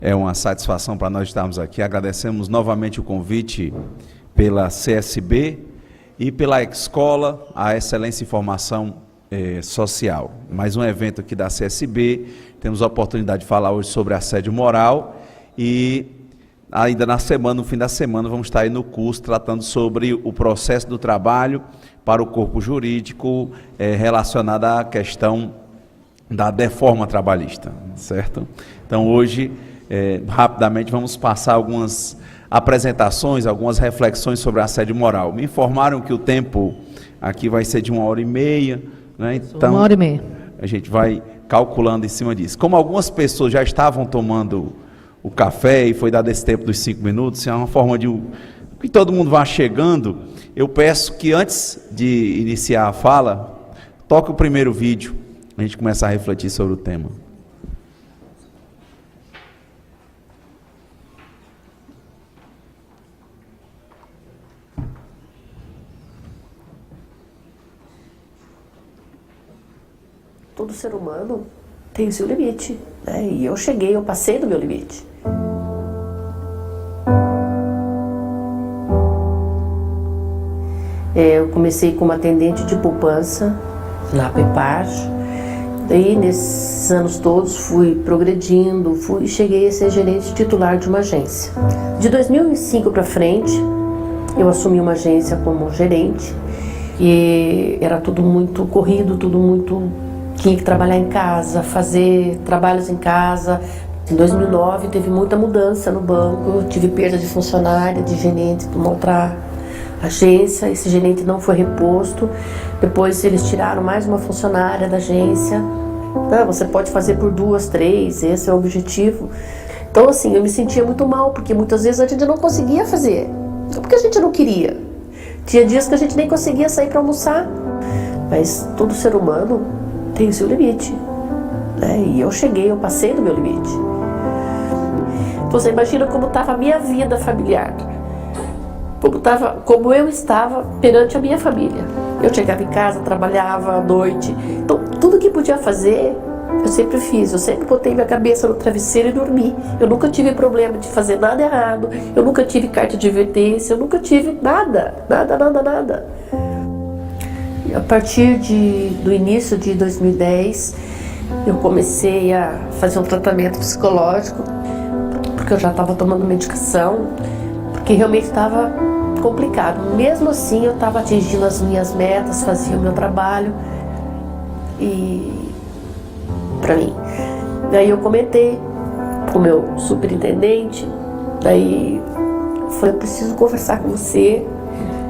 É uma satisfação para nós estarmos aqui. Agradecemos novamente o convite pela CSB e pela Escola a Excelência em Formação Social. Mais um evento aqui da CSB. Temos a oportunidade de falar hoje sobre assédio moral e ainda no fim da semana, vamos estar aí no curso tratando sobre o processo do trabalho para o corpo jurídico relacionado à questão da deforma trabalhista, certo? Então hoje, rapidamente, vamos passar algumas apresentações, algumas reflexões sobre assédio moral. Me informaram que o tempo aqui vai ser de 1h30, né? Então, 1h30. A gente vai calculando em cima disso. Como algumas pessoas já estavam tomando o café e foi dado esse tempo dos 5 minutos, é uma forma de que todo mundo vá chegando. Eu peço que antes de iniciar a fala, toque o primeiro vídeo, a gente começar a refletir sobre o tema. Todo ser humano tem o seu limite, né? E eu passei do meu limite. Eu comecei como atendente de poupança na Pepar. Daí, nesses anos todos, fui progredindo, cheguei a ser gerente titular de uma agência. De 2005 para frente, eu assumi uma agência como gerente e era tudo muito corrido, tinha que trabalhar em casa, fazer trabalhos em casa. Em 2009 teve muita mudança no banco, tive perda de funcionária, de gerente de uma outra agência, esse gerente não foi reposto. Depois eles tiraram mais uma funcionária da agência. Não, você pode fazer por 2, 3, esse é o objetivo. Então assim, eu me sentia muito mal, porque muitas vezes a gente não conseguia fazer, não porque a gente não queria. Tinha dias que a gente nem conseguia sair para almoçar, mas todo ser humano tem o seu limite, né? E eu passei do meu limite. Então você imagina como estava a minha vida familiar, como eu estava perante a minha família. Eu chegava em casa, trabalhava à noite, então tudo que podia fazer, eu sempre fiz. Eu sempre botei minha cabeça no travesseiro e dormi. Eu nunca tive problema de fazer nada errado, eu nunca tive carta de advertência, eu nunca tive nada. A partir do início de 2010, eu comecei a fazer um tratamento psicológico, porque eu já estava tomando medicação, porque realmente estava complicado. Mesmo assim, eu estava atingindo as minhas metas, fazia o meu trabalho, e para mim. Daí eu comentei com o meu superintendente, daí eu falei, eu preciso conversar com você,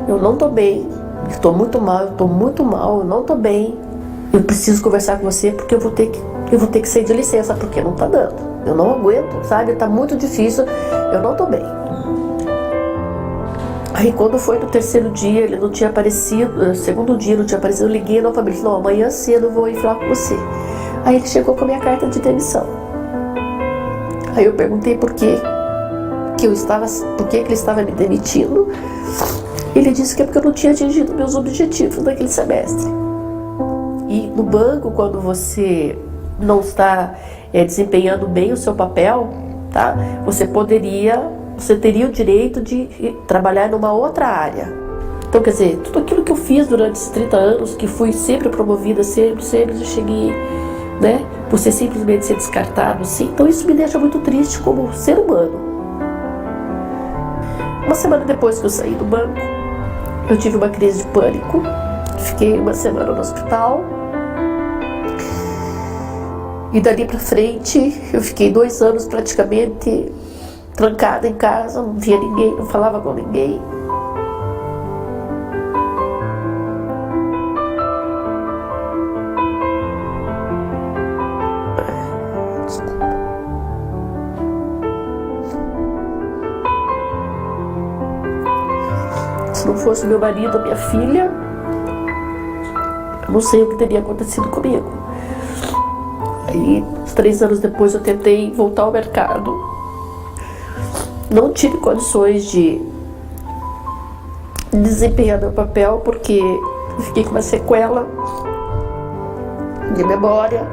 eu não estou bem. Estou muito mal, eu não estou bem. Eu preciso conversar com você porque eu vou ter que sair de licença, porque não está dando. Eu não aguento, sabe? Está muito difícil, eu não estou bem. Aí quando foi no terceiro dia, ele não tinha aparecido, no segundo dia não tinha aparecido, eu liguei novamente, não, amanhã cedo eu vou ir falar com você. Aí ele chegou com a minha carta de demissão. Aí eu perguntei por que ele estava me demitindo. Ele disse que é porque eu não tinha atingido meus objetivos naquele semestre. E no banco, quando você não está desempenhando bem o seu papel, tá? Você teria o direito de trabalhar numa outra área. Então, quer dizer, tudo aquilo que eu fiz durante esses 30 anos, que fui sempre promovida, sempre eu cheguei, né? Por simplesmente ser descartado, assim. Então isso me deixa muito triste como ser humano. Uma semana depois que eu saí do banco, eu tive uma crise de pânico, fiquei uma semana no hospital e dali pra frente eu fiquei 2 anos praticamente trancada em casa, não via ninguém, não falava com ninguém. Se não fosse meu marido ou minha filha, eu não sei o que teria acontecido comigo. Aí, 3 anos depois, eu tentei voltar ao mercado. Não tive condições de desempenhar meu papel, porque eu fiquei com uma sequela de memória.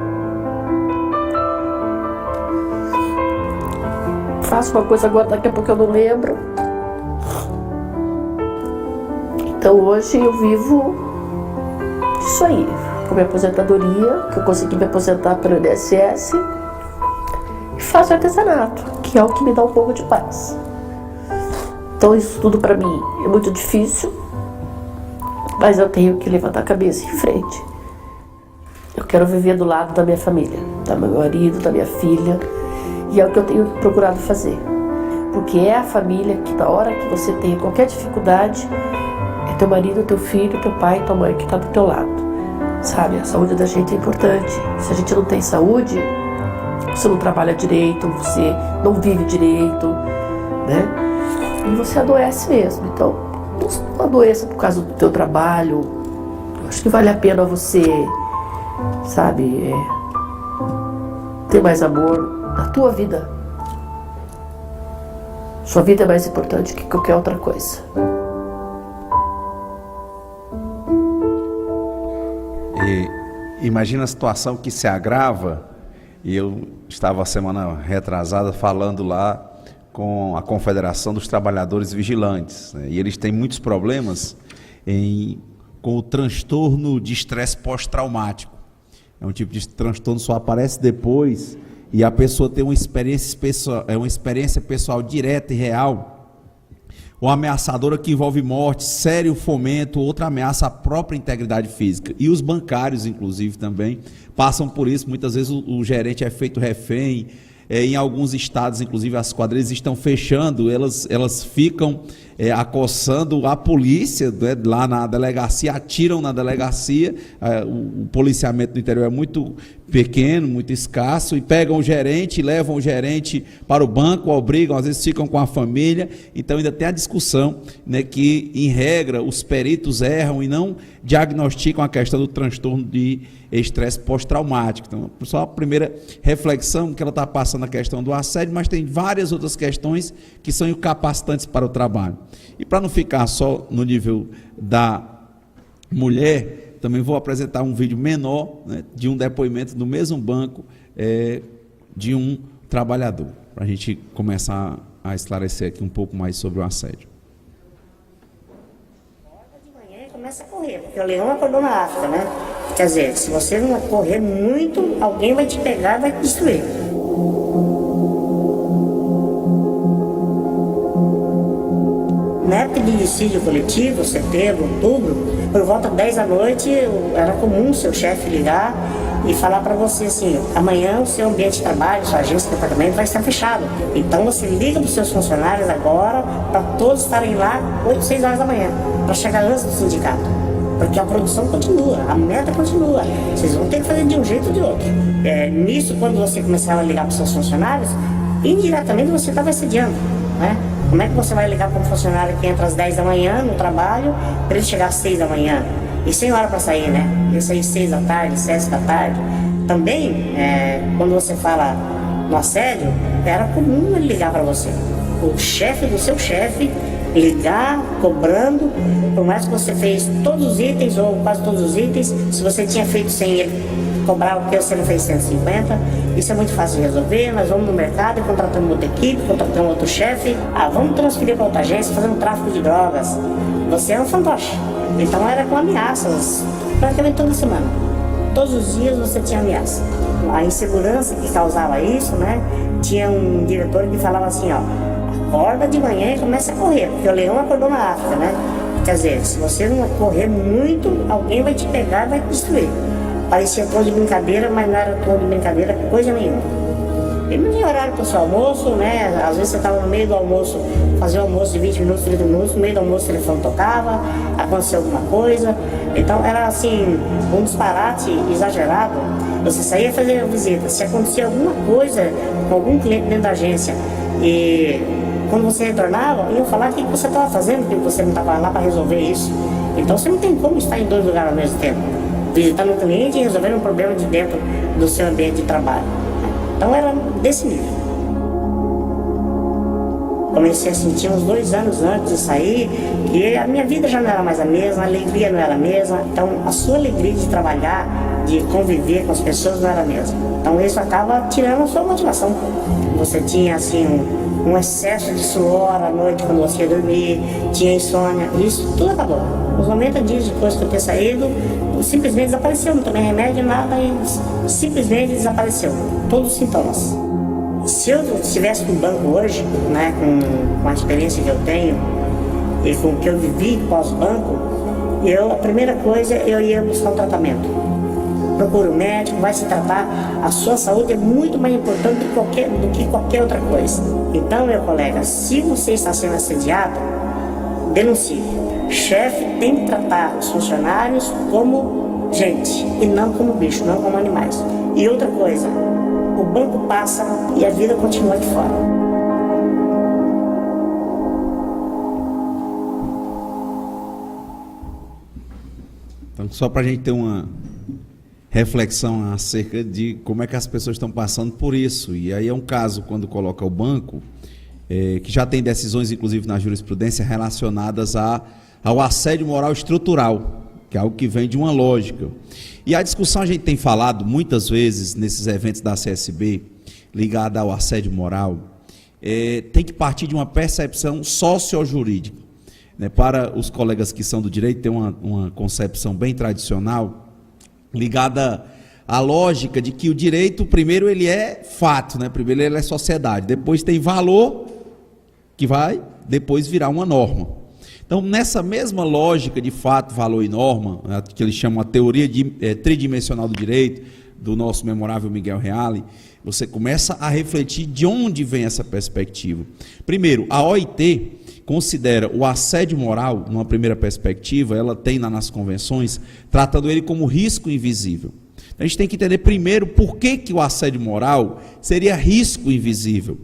faço uma coisa agora, daqui a pouco eu não lembro. Então hoje eu vivo isso aí, com minha aposentadoria, que eu consegui me aposentar pelo INSS, e faço artesanato, que é o que me dá um pouco de paz. Então isso tudo para mim é muito difícil, mas eu tenho que levantar a cabeça em frente. Eu quero viver do lado da minha família, do meu marido, da minha filha, e é o que eu tenho procurado fazer. Porque é a família que na hora que você tem qualquer dificuldade, é teu marido, teu filho, teu pai, tua mãe que está do teu lado. Sabe, a saúde da gente é importante. Se a gente não tem saúde, você não trabalha direito, você não vive direito, né? E você adoece mesmo. Então, não adoeça por causa do teu trabalho. Eu acho que vale a pena você, sabe, ter mais amor na tua vida. Sua vida é mais importante que qualquer outra coisa. E imagina a situação que se agrava, e eu estava a semana retrasada falando lá com a Confederação dos Trabalhadores Vigilantes, né? E eles têm muitos problemas com o transtorno de estresse pós-traumático. É um tipo de transtorno que só aparece depois e a pessoa tem uma experiência pessoal direta e real, ou ameaçadora que envolve morte, sério fomento, outra ameaça à própria integridade física. E os bancários, inclusive, também passam por isso. Muitas vezes o gerente é feito refém. Em alguns estados, inclusive, as quadrilhas estão fechando, elas ficam acossando a polícia, né, lá na delegacia, atiram na delegacia. O policiamento no interior é muito pequeno, muito escasso, e pegam o gerente, levam o gerente para o banco, obrigam, às vezes ficam com a família. Então ainda tem a discussão, né, que, em regra, os peritos erram e não diagnosticam a questão do transtorno de estresse pós-traumático. Então, só a primeira reflexão que ela está passando a questão do assédio, mas tem várias outras questões que são incapacitantes para o trabalho. E para não ficar só no nível da mulher, também vou apresentar um vídeo menor, né, de um depoimento do mesmo banco, de um trabalhador, para a gente começar a esclarecer aqui um pouco mais sobre o assédio. De manhã começa a correr, porque o leão acordou na África, né? Quer dizer, se você não correr muito, alguém vai te pegar e vai te destruir. Na época de dissídio coletivo, setembro, outubro, por volta das 10 da noite, era comum o seu chefe ligar e falar para você assim: amanhã o seu ambiente de trabalho, sua agência, departamento vai estar fechado. Então você liga para os seus funcionários agora, para todos estarem lá 8, 6 horas da manhã, para chegar antes do sindicato. Porque a produção continua, a meta continua. Vocês vão ter que fazer de um jeito ou de outro. Nisso, quando você começava a ligar para os seus funcionários, indiretamente você estava assediando, né? Como é que você vai ligar para um funcionário que entra às 10 da manhã no trabalho, para ele chegar às 6 da manhã? E sem hora para sair, né? Ele sair 6 da tarde, 7 da tarde. Também, quando você fala no assédio, era comum ele ligar para você. O chefe do seu chefe ligar, cobrando, por mais que você fez todos os itens, ou quase todos os itens, se você tinha feito sem ele cobrar o que você não fez 150, isso é muito fácil de resolver. Nós vamos no mercado e contratamos outra equipe, contratamos outro chefe, vamos transferir para outra agência, fazendo tráfico de drogas. Você é um fantoche. Então era com ameaças, praticamente toda semana. Todos os dias você tinha ameaça. A insegurança que causava isso, né? Tinha um diretor que falava assim, ó: acorda de manhã e começa a correr, porque o leão acordou na África, né? Quer dizer, se você não correr muito, alguém vai te pegar e vai te destruir. Parecia tom de brincadeira, mas não era tom de brincadeira, coisa nenhuma. E não tinha horário para o seu almoço, né? Às vezes você estava no meio do almoço, fazia um almoço de 20 minutos, 30 minutos, no meio do almoço o telefone tocava, aconteceu alguma coisa. Então era assim, um disparate exagerado. Você saía fazer visita, se acontecia alguma coisa com algum cliente dentro da agência, e quando você retornava, iam falar o que você estava fazendo, porque você não estava lá para resolver isso. Então você não tem como estar em dois lugares ao mesmo tempo, visitando um cliente e resolvendo um problema de dentro do seu ambiente de trabalho. Então era desse nível. Comecei a sentir uns 2 anos antes de sair que a minha vida já não era mais a mesma, a alegria não era a mesma. Então a sua alegria de trabalhar, de conviver com as pessoas não era a mesma. Então isso acaba tirando a sua motivação. Você tinha assim um um excesso de suor à noite quando você ia dormir, tinha insônia, isso tudo acabou. Os 90 dias depois que eu ter saído, simplesmente desapareceu, não tomei remédio, nada, e simplesmente desapareceu, todos os sintomas. Se eu estivesse no banco hoje, né, com a experiência que eu tenho e com o que eu vivi pós-banco, a primeira coisa, eu ia buscar um tratamento. Procura um médico, vai se tratar. A sua saúde é muito mais importante do que qualquer outra coisa. Então, meu colega, se você está sendo assediado, denuncie. Chefe tem que tratar os funcionários como gente e não como bicho, não como animais. E outra coisa, o banco passa e a vida continua aqui fora. Então, só para a gente ter uma reflexão acerca de como é que as pessoas estão passando por isso. E aí é um caso, quando coloca o banco, que já tem decisões, inclusive na jurisprudência, relacionadas ao assédio moral estrutural, que é algo que vem de uma lógica. E a discussão a gente tem falado muitas vezes nesses eventos da CSB, ligada ao assédio moral, tem que partir de uma percepção sociojurídica. Né? Para os colegas que são do direito, tem uma concepção bem tradicional, ligada à lógica de que o direito, primeiro, ele é fato, né? Primeiro ele é sociedade, depois tem valor, que vai depois virar uma norma. Então, nessa mesma lógica de fato, valor e norma, que eles chamam a teoria tridimensional do direito, do nosso memorável Miguel Reale, você começa a refletir de onde vem essa perspectiva. Primeiro, a OIT considera o assédio moral, numa primeira perspectiva, ela tem nas convenções, tratando ele como risco invisível. Então, a gente tem que entender primeiro por que o assédio moral seria risco invisível.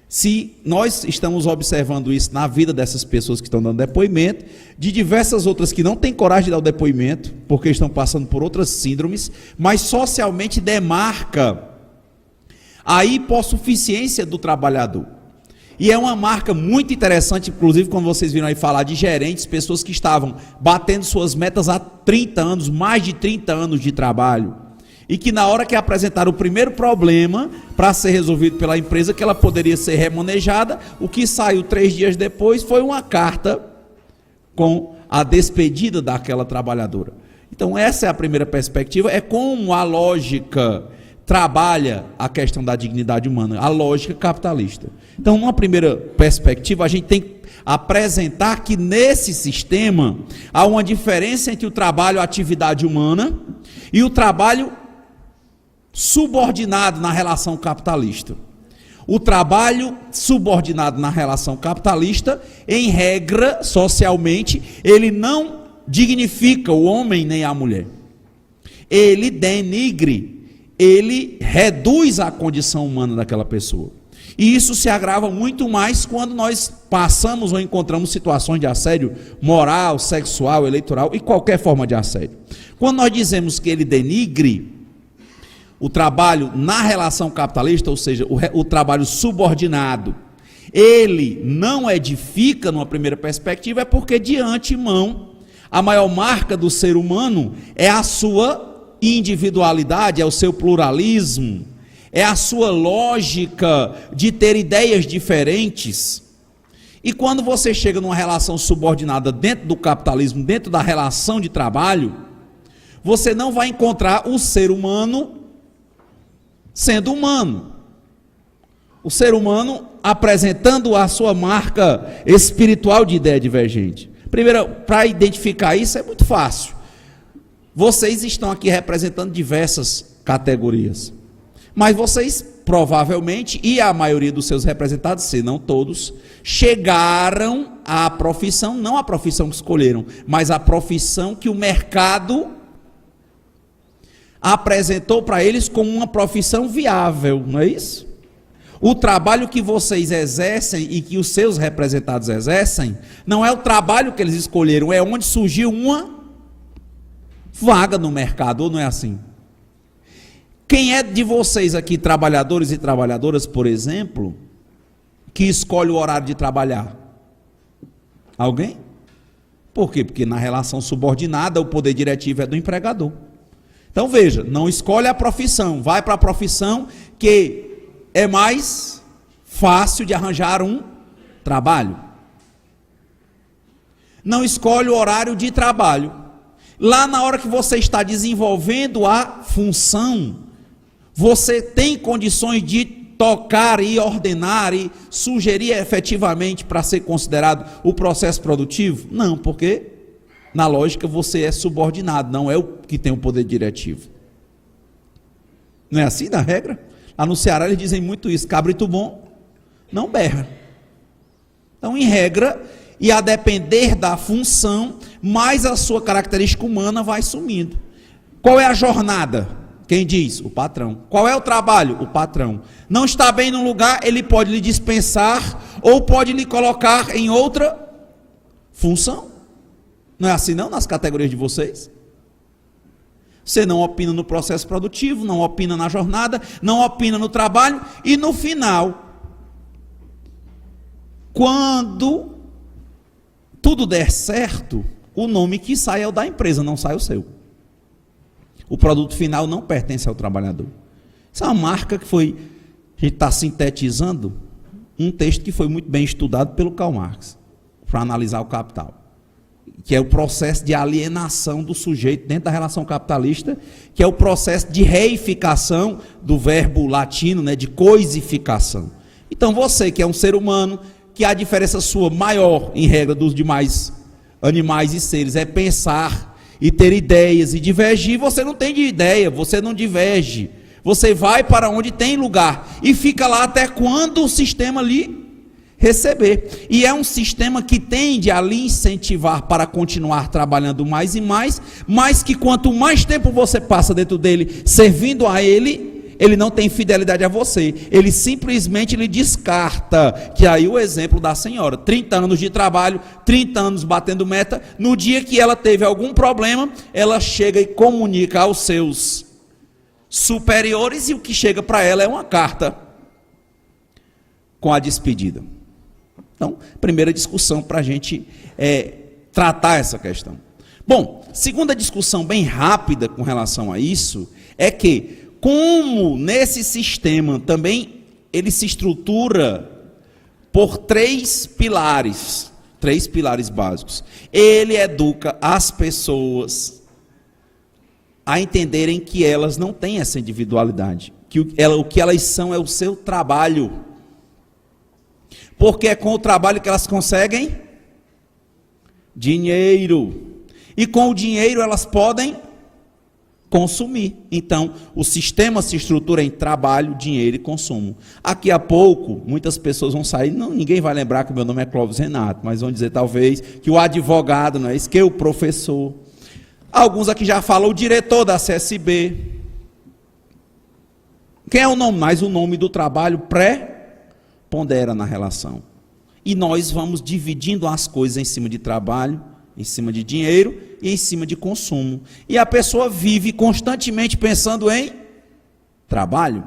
Se nós estamos observando isso na vida dessas pessoas que estão dando depoimento, de diversas outras que não têm coragem de dar o depoimento, porque estão passando por outras síndromes, mas socialmente demarca a hipossuficiência do trabalhador. E é uma marca muito interessante, inclusive quando vocês viram aí falar de gerentes, pessoas que estavam batendo suas metas há 30 anos, mais de 30 anos de trabalho, e que na hora que apresentaram o primeiro problema para ser resolvido pela empresa, que ela poderia ser remanejada, o que saiu 3 dias depois foi uma carta com a despedida daquela trabalhadora. Então essa é a primeira perspectiva, é como a lógica trabalha a questão da dignidade humana, a lógica capitalista. Então, numa primeira perspectiva, a gente tem que apresentar que nesse sistema há uma diferença entre o trabalho atividade humana e o trabalho subordinado na relação capitalista. O trabalho subordinado na relação capitalista, em regra, socialmente, ele não dignifica o homem nem a mulher. Ele denigre, ele reduz a condição humana daquela pessoa. E isso se agrava muito mais quando nós passamos ou encontramos situações de assédio moral, sexual, eleitoral e qualquer forma de assédio. Quando nós dizemos que ele denigre o trabalho na relação capitalista, ou seja, o trabalho subordinado, ele não edifica numa primeira perspectiva, é porque de antemão a maior marca do ser humano é a sua individualidade, é o seu pluralismo, é a sua lógica de ter ideias diferentes. E quando você chega numa relação subordinada dentro do capitalismo, dentro da relação de trabalho, você não vai encontrar o ser humano sendo humano. O ser humano apresentando a sua marca espiritual de ideia divergente. Primeiro, para identificar isso é muito fácil. Vocês estão aqui representando diversas categorias, mas vocês provavelmente, e a maioria dos seus representados, se não todos, chegaram à profissão, não a profissão que escolheram, mas a profissão que o mercado apresentou para eles como uma profissão viável, não é isso? O trabalho que vocês exercem e que os seus representados exercem, não é o trabalho que eles escolheram, é onde surgiu uma vaga no mercado, ou não é assim? Quem é de vocês aqui, trabalhadores e trabalhadoras, por exemplo, que escolhe o horário de trabalhar? Alguém? Por quê? Porque na relação subordinada o poder diretivo é do empregador. Então veja, não escolhe a profissão, vai para a profissão que é mais fácil de arranjar um trabalho. Não escolhe o horário de trabalho. Lá na hora que você está desenvolvendo a função, você tem condições de tocar e ordenar e sugerir efetivamente para ser considerado o processo produtivo? Não, porque na lógica você é subordinado, não é o que tem o poder diretivo. Não é assim na regra? Lá no Ceará eles dizem muito isso: cabrito bom não berra. Então, em regra, e a depender da função, mais a sua característica humana vai sumindo. Qual é a jornada? Quem diz? O patrão. Qual é o trabalho? O patrão. Não está bem num lugar, ele pode lhe dispensar ou pode lhe colocar em outra função. Não é assim não nas categorias de vocês? Você não opina no processo produtivo, não opina na jornada, não opina no trabalho e no final, quando tudo der certo, o nome que sai é o da empresa, não sai o seu. O produto final não pertence ao trabalhador. Isso é uma marca que foi, a gente está sintetizando um texto que foi muito bem estudado pelo Karl Marx, para analisar o capital, que é o processo de alienação do sujeito dentro da relação capitalista, que é o processo de reificação do verbo latino, né, de coisificação. Então você que é um ser humano, que a diferença sua maior, em regra, dos demais animais e seres, é pensar e ter ideias e divergir, você não tem de ideia, você não diverge, você vai para onde tem lugar, e fica lá até quando o sistema lhe receber, e é um sistema que tende a lhe incentivar para continuar trabalhando mais e mais, mas que quanto mais tempo você passa dentro dele, servindo a ele, ele não tem fidelidade a você, ele simplesmente lhe descarta, que aí o exemplo da senhora, 30 anos de trabalho, 30 anos batendo meta, no dia que ela teve algum problema, ela chega e comunica aos seus superiores, e o que chega para ela é uma carta com a despedida. Então, primeira discussão para a gente tratar essa questão. Bom, segunda discussão bem rápida com relação a isso, é que como nesse sistema também ele se estrutura por três pilares básicos. Ele educa as pessoas a entenderem que elas não têm essa individualidade, que o que elas são é o seu trabalho, porque é com o trabalho que elas conseguem dinheiro, e com o dinheiro elas podem consumir. Então, o sistema se estrutura em trabalho, dinheiro e consumo. Aqui a pouco, muitas pessoas vão sair, ninguém vai lembrar que o meu nome é Clóvis Renato, mas vão dizer talvez que o advogado, não é isso, que o professor. Alguns aqui já falam o diretor da CSB. Quem é o nome? Mas o nome do trabalho pré-pondera na relação. E nós vamos dividindo as coisas em cima de trabalho, em cima de dinheiro e em cima de consumo. E a pessoa vive constantemente pensando em trabalho.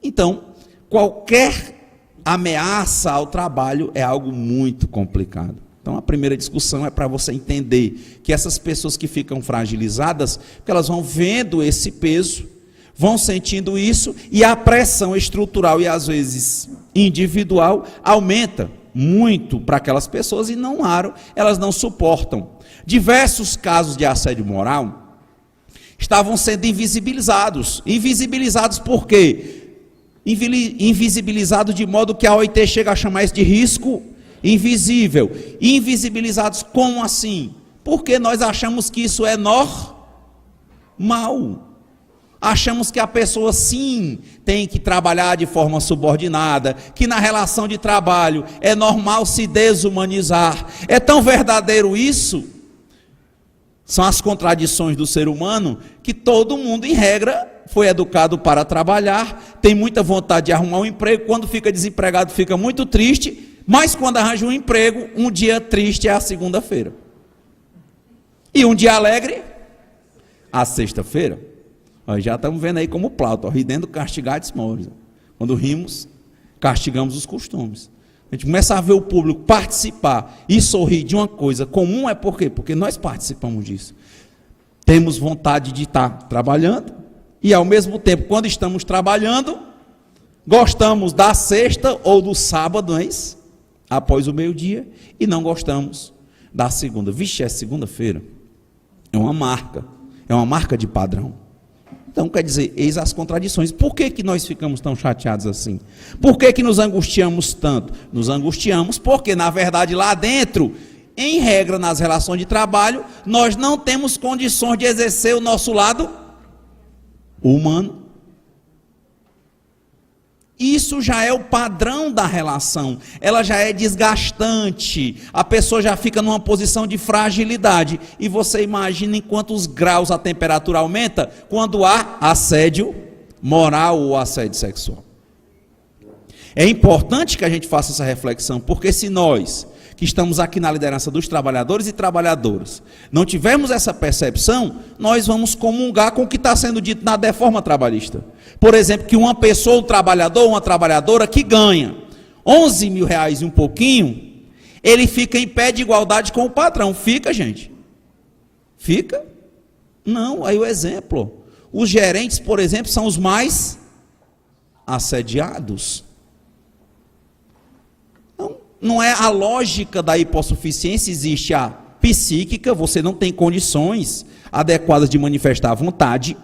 Então, qualquer ameaça ao trabalho é algo muito complicado. Então, a primeira discussão é para você entender que essas pessoas que ficam fragilizadas, porque elas vão vendo esse peso, vão sentindo isso, e a pressão estrutural e às vezes individual aumenta muito para aquelas pessoas, e não raro elas não suportam. Diversos casos de assédio moral estavam sendo invisibilizados. Invisibilizados por quê? Invisibilizados de modo que a OIT chega a chamar isso de risco invisível. Invisibilizados como assim? Porque nós achamos que isso é normal. Achamos que a pessoa sim tem que trabalhar de forma subordinada, que na relação de trabalho é normal se desumanizar. É tão verdadeiro isso, são as contradições do ser humano, que todo mundo em regra foi educado para trabalhar, tem muita vontade de arrumar um emprego, quando fica desempregado fica muito triste, mas quando arranja um emprego, um dia triste é a segunda-feira. E um dia alegre, a sexta-feira. Já estamos vendo aí como o Plauto, ridendo castigados mores. Quando rimos, castigamos os costumes. A gente começa a ver o público participar e sorrir de uma coisa comum, é por quê? Porque nós participamos disso. Temos vontade de estar trabalhando, e ao mesmo tempo, quando estamos trabalhando, Gostamos da sexta ou do sábado, não é isso? Após o meio-dia, e não gostamos da segunda. Vixe, é segunda-feira. É uma marca de padrão. Então, quer dizer, eis as contradições. Por que que nós ficamos tão chateados assim? Por que que nos angustiamos tanto? Nos angustiamos porque, na verdade, lá dentro, em regra, nas relações de trabalho, nós não temos condições de exercer o nosso lado humano. Isso já é o padrão da relação, ela já é desgastante, a pessoa já fica numa posição de fragilidade, e você imagina em quantos graus a temperatura aumenta quando há assédio moral ou assédio sexual. É importante que a gente faça essa reflexão, porque se nós, que estamos aqui na liderança dos trabalhadores e trabalhadoras, não tivermos essa percepção, nós vamos comungar com o que está sendo dito na reforma trabalhista. Por exemplo, que uma pessoa, um trabalhador, uma trabalhadora que ganha 11 mil reais e um pouquinho, ele fica em pé de igualdade com o patrão. Fica, gente? Fica? Não, aí o exemplo. Os gerentes, por exemplo, são os mais assediados. Não é a lógica da hipossuficiência, existe a psíquica, você não tem condições adequadas de manifestar a vontade.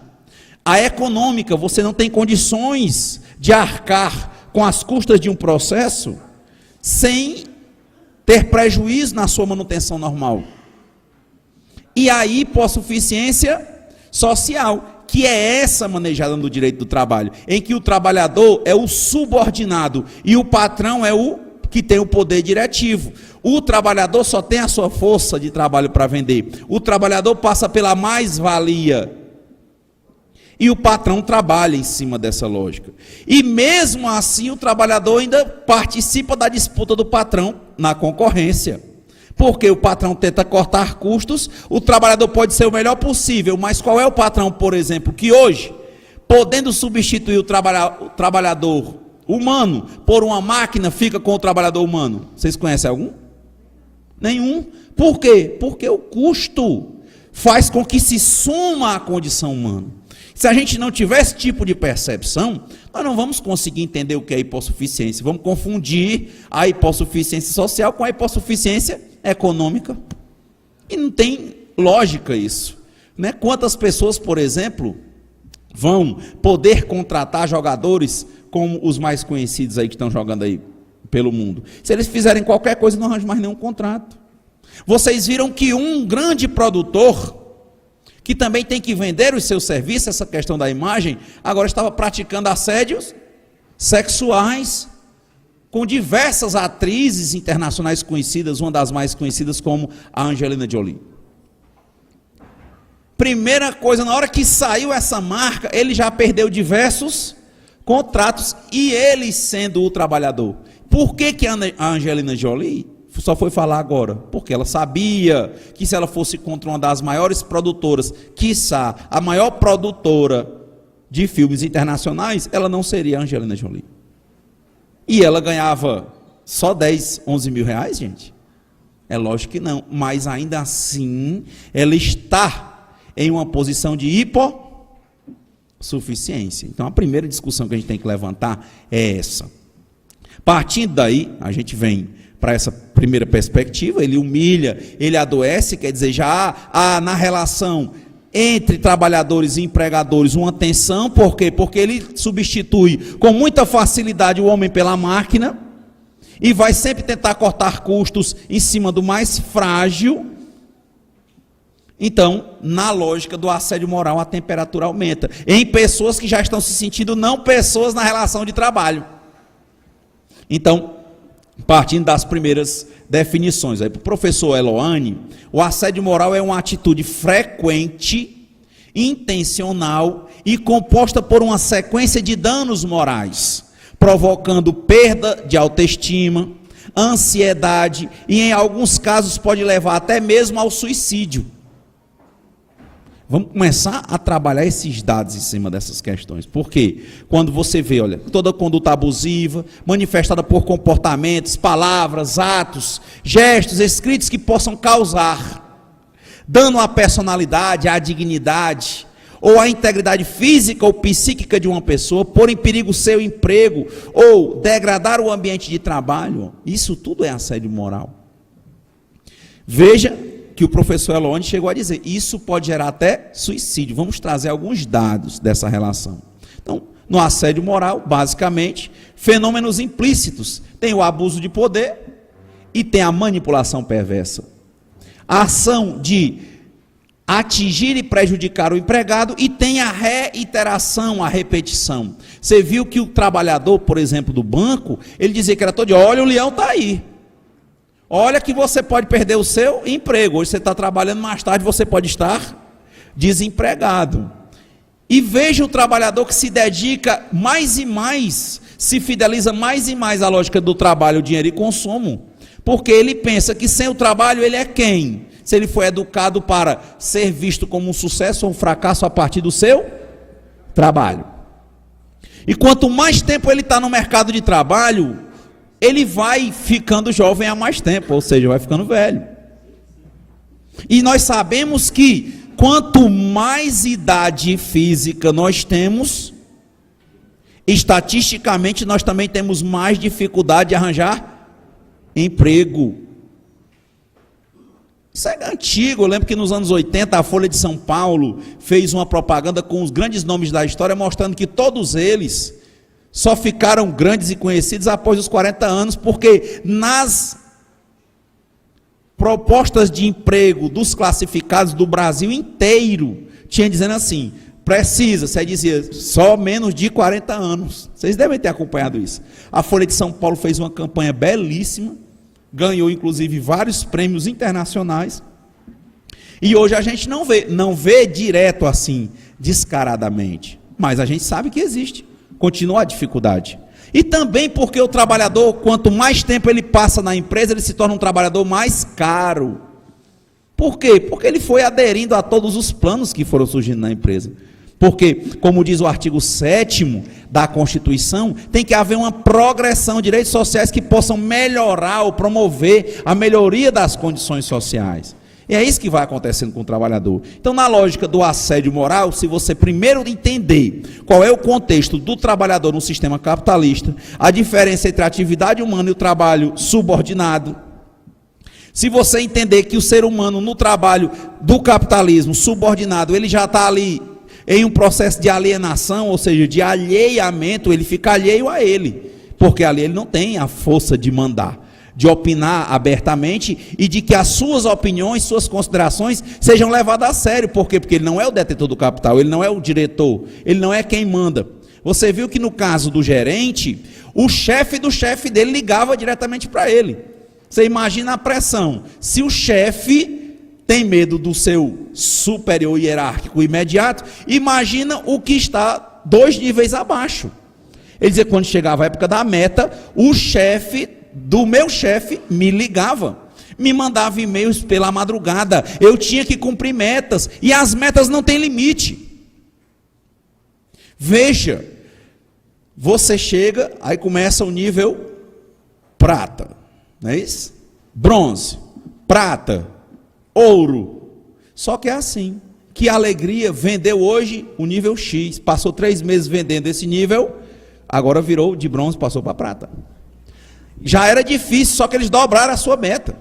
A econômica, você não tem condições de arcar com as custas de um processo sem ter prejuízo na sua manutenção normal. E a hipossuficiência social, que é essa manejada no direito do trabalho, em que o trabalhador é o subordinado e o patrão é o que tem o poder diretivo. O trabalhador só tem a sua força de trabalho para vender. O trabalhador passa pela mais-valia. E o patrão trabalha em cima dessa lógica. E mesmo assim o trabalhador ainda participa da disputa do patrão na concorrência. Porque o patrão tenta cortar custos, o trabalhador pode ser o melhor possível, mas qual é o patrão, por exemplo, que hoje, podendo substituir o trabalhador humano por uma máquina, fica com o trabalhador humano? Vocês conhecem algum? Nenhum. Por quê? Porque o custo faz com que se suma à condição humana. Se a gente não tiver esse tipo de percepção, nós não vamos conseguir entender o que é hipossuficiência. Vamos confundir a hipossuficiência social com a hipossuficiência econômica. E não tem lógica isso, né? Quantas pessoas, por exemplo, vão poder contratar jogadores como os mais conhecidos aí que estão jogando aí pelo mundo? Se eles fizerem qualquer coisa, não arranjam mais nenhum contrato. Vocês viram que um grande produtor, que também tem que vender os seus serviços, essa questão da imagem, agora estava praticando assédios sexuais com diversas atrizes internacionais conhecidas, uma das mais conhecidas como a Angelina Jolie. Primeira coisa, na hora que saiu essa marca, ele já perdeu diversos contratos, e ele sendo o trabalhador. Por que que a Angelina Jolie só foi falar agora? Porque ela sabia que se ela fosse contra uma das maiores produtoras, quiçá a maior produtora de filmes internacionais, ela não seria a Angelina Jolie. E ela ganhava só 10, 11 mil reais, gente? É lógico que não, mas ainda assim, ela está em uma posição de hipossuficiência. Então, a primeira discussão que a gente tem que levantar é essa. Partindo daí, a gente vem para essa primeira perspectiva, ele humilha, ele adoece, quer dizer, já há na relação entre trabalhadores e empregadores uma tensão. Por quê? Porque ele substitui com muita facilidade o homem pela máquina, e vai sempre tentar cortar custos em cima do mais frágil. Então, na lógica do assédio moral, a temperatura aumenta em pessoas que já estão se sentindo não pessoas na relação de trabalho. Então, partindo das primeiras definições, aí para o professor Eloane, o assédio moral é uma atitude frequente, intencional e composta por uma sequência de danos morais, provocando perda de autoestima, ansiedade e, em alguns casos, pode levar até mesmo ao suicídio. Vamos começar a trabalhar esses dados em cima dessas questões. Por quê? Quando você vê, olha, toda conduta abusiva, manifestada por comportamentos, palavras, atos, gestos, escritos que possam causar dano à personalidade, à dignidade, ou a integridade física ou psíquica de uma pessoa, pôr em perigo seu emprego, ou degradar o ambiente de trabalho, isso tudo é assédio moral. Veja que o professor Elone chegou a dizer, isso pode gerar até suicídio. Vamos trazer alguns dados dessa relação. Então, no assédio moral, basicamente, fenômenos implícitos. Tem o abuso de poder e tem a manipulação perversa. A ação de atingir e prejudicar o empregado, e tem a reiteração, a repetição. Você viu que o trabalhador, por exemplo, do banco, ele dizia que era todo dia, olha, o leão está aí. Olha que você pode perder o seu emprego. Hoje você está trabalhando, mais tarde você pode estar desempregado. E veja o trabalhador que se dedica mais e mais, se fideliza mais e mais à lógica do trabalho, dinheiro e consumo. Porque ele pensa que sem o trabalho ele é quem? Se ele foi educado para ser visto como um sucesso ou um fracasso a partir do seu trabalho. E quanto mais tempo ele está no mercado de trabalho, ele vai ficando jovem há mais tempo, ou seja, vai ficando velho. E nós sabemos que quanto mais idade física nós temos, estatisticamente nós também temos mais dificuldade de arranjar emprego. Isso é antigo. Eu lembro que nos anos 80 a Folha de São Paulo fez uma propaganda com os grandes nomes da história, mostrando que todos eles só ficaram grandes e conhecidos após os 40 anos, porque nas propostas de emprego dos classificados do Brasil inteiro, tinha dizendo assim, precisa, você dizia, só menos de 40 anos. Vocês devem ter acompanhado isso. A Folha de São Paulo fez uma campanha belíssima, ganhou inclusive vários prêmios internacionais, e hoje a gente não vê direto assim, descaradamente, mas a gente sabe que existe, continua a dificuldade. E também porque o trabalhador, quanto mais tempo ele passa na empresa, ele se torna um trabalhador mais caro. Por quê? Porque ele foi aderindo a todos os planos que foram surgindo na empresa. Porque, como diz o artigo 7º da Constituição, tem que haver uma progressão de direitos sociais que possam melhorar ou promover a melhoria das condições sociais. E é isso que vai acontecendo com o trabalhador. Então, na lógica do assédio moral, se você primeiro entender qual é o contexto do trabalhador no sistema capitalista, a diferença entre a atividade humana e o trabalho subordinado, se você entender que o ser humano no trabalho do capitalismo subordinado, ele já está ali em um processo de alienação, ou seja, de alheiamento, ele fica alheio a ele, porque ali ele não tem a força de mandar, de opinar abertamente e de que as suas opiniões, suas considerações sejam levadas a sério. Por quê? Porque ele não é o detentor do capital, ele não é o diretor, ele não é quem manda. Você viu que no caso do gerente, o chefe do chefe dele ligava diretamente para ele. Você imagina a pressão. Se o chefe tem medo do seu superior hierárquico imediato, imagina o que está 2 níveis abaixo. Ele dizia, quando chegava a época da meta, o chefe do meu chefe me ligava, me mandava e-mails pela madrugada, eu tinha que cumprir metas, e as metas não têm limite. Veja, você chega, aí começa o nível prata, não é isso? Bronze, prata, ouro. Só que é assim, que alegria, vendeu hoje o nível X, passou 3 meses vendendo esse nível, agora virou de bronze, passou para prata. Já era difícil, só que eles dobraram a sua meta.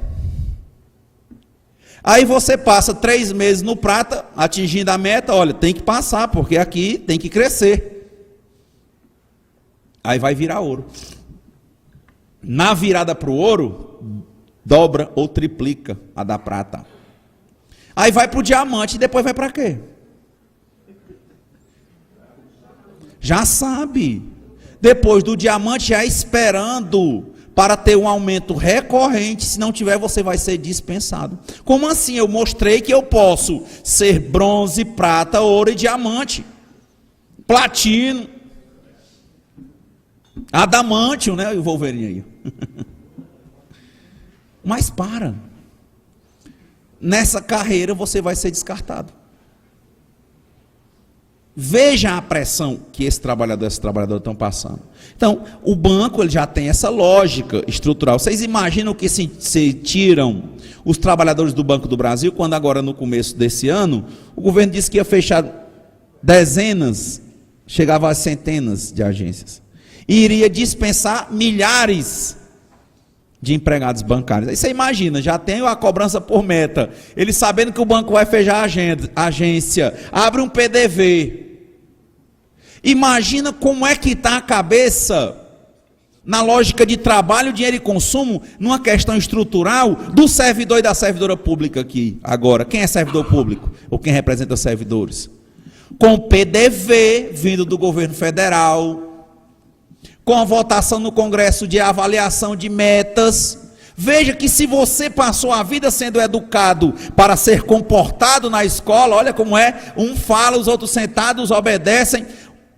Aí você passa 3 meses no prata, atingindo a meta, olha, tem que passar, porque aqui tem que crescer. Aí vai virar ouro. Na virada para o ouro, dobra ou triplica a da prata. Aí vai para o diamante e depois vai para quê? Já sabe. Depois do diamante, já esperando para ter um aumento recorrente. Se não tiver, você vai ser dispensado. Como assim? Eu mostrei que eu posso ser bronze, prata, ouro e diamante. Platino. Adamantio, né? O Wolverine aí. Mas para. Nessa carreira você vai ser descartado. Veja a pressão que esse trabalhador estão passando. Então, o banco ele já tem essa lógica estrutural. Vocês imaginam que se tiram os trabalhadores do Banco do Brasil, quando agora no começo desse ano, o governo disse que ia fechar dezenas, chegava a centenas de agências. E iria dispensar milhares de empregados bancários. Aí você imagina, já tem a cobrança por meta, ele sabendo que o banco vai fechar a agência, abre um PDV. Imagina como é que está a cabeça, na lógica de trabalho, dinheiro e consumo, numa questão estrutural do servidor e da servidora pública aqui, agora. Quem é servidor público? Ou quem representa servidores? Com PDV vindo do governo federal, com a votação no Congresso de avaliação de metas. Veja que se você passou a vida sendo educado para ser comportado na escola, olha como é, um fala, os outros sentados obedecem,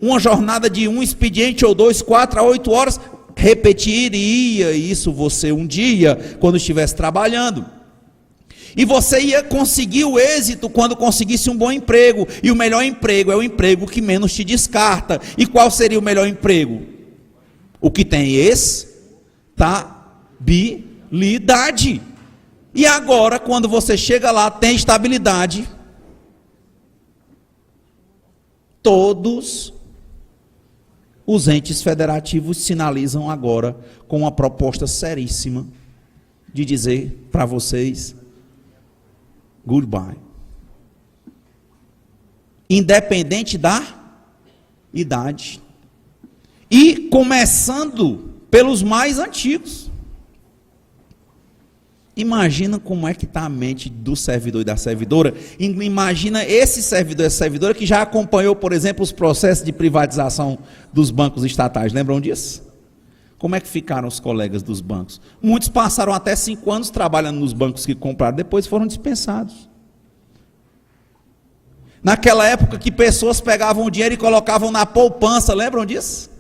uma jornada de um expediente ou 2, 4 a 8 horas, repetiria isso você um dia, quando estivesse trabalhando. E você ia conseguir o êxito quando conseguisse um bom emprego, e o melhor emprego é o emprego que menos te descarta. E qual seria o melhor emprego? O que tem estabilidade. E agora, quando você chega lá, tem estabilidade. Todos os entes federativos sinalizam agora com uma proposta seríssima de dizer para vocês goodbye. Independente da idade. E começando pelos mais antigos. Imagina como é que está a mente do servidor e da servidora. Imagina esse servidor e essa servidora que já acompanhou, por exemplo, os processos de privatização dos bancos estatais. Lembram disso? Como é que ficaram os colegas dos bancos? Muitos passaram até 5 anos trabalhando nos bancos que compraram, depois foram dispensados. Naquela época que pessoas pegavam o dinheiro e colocavam na poupança, lembram disso?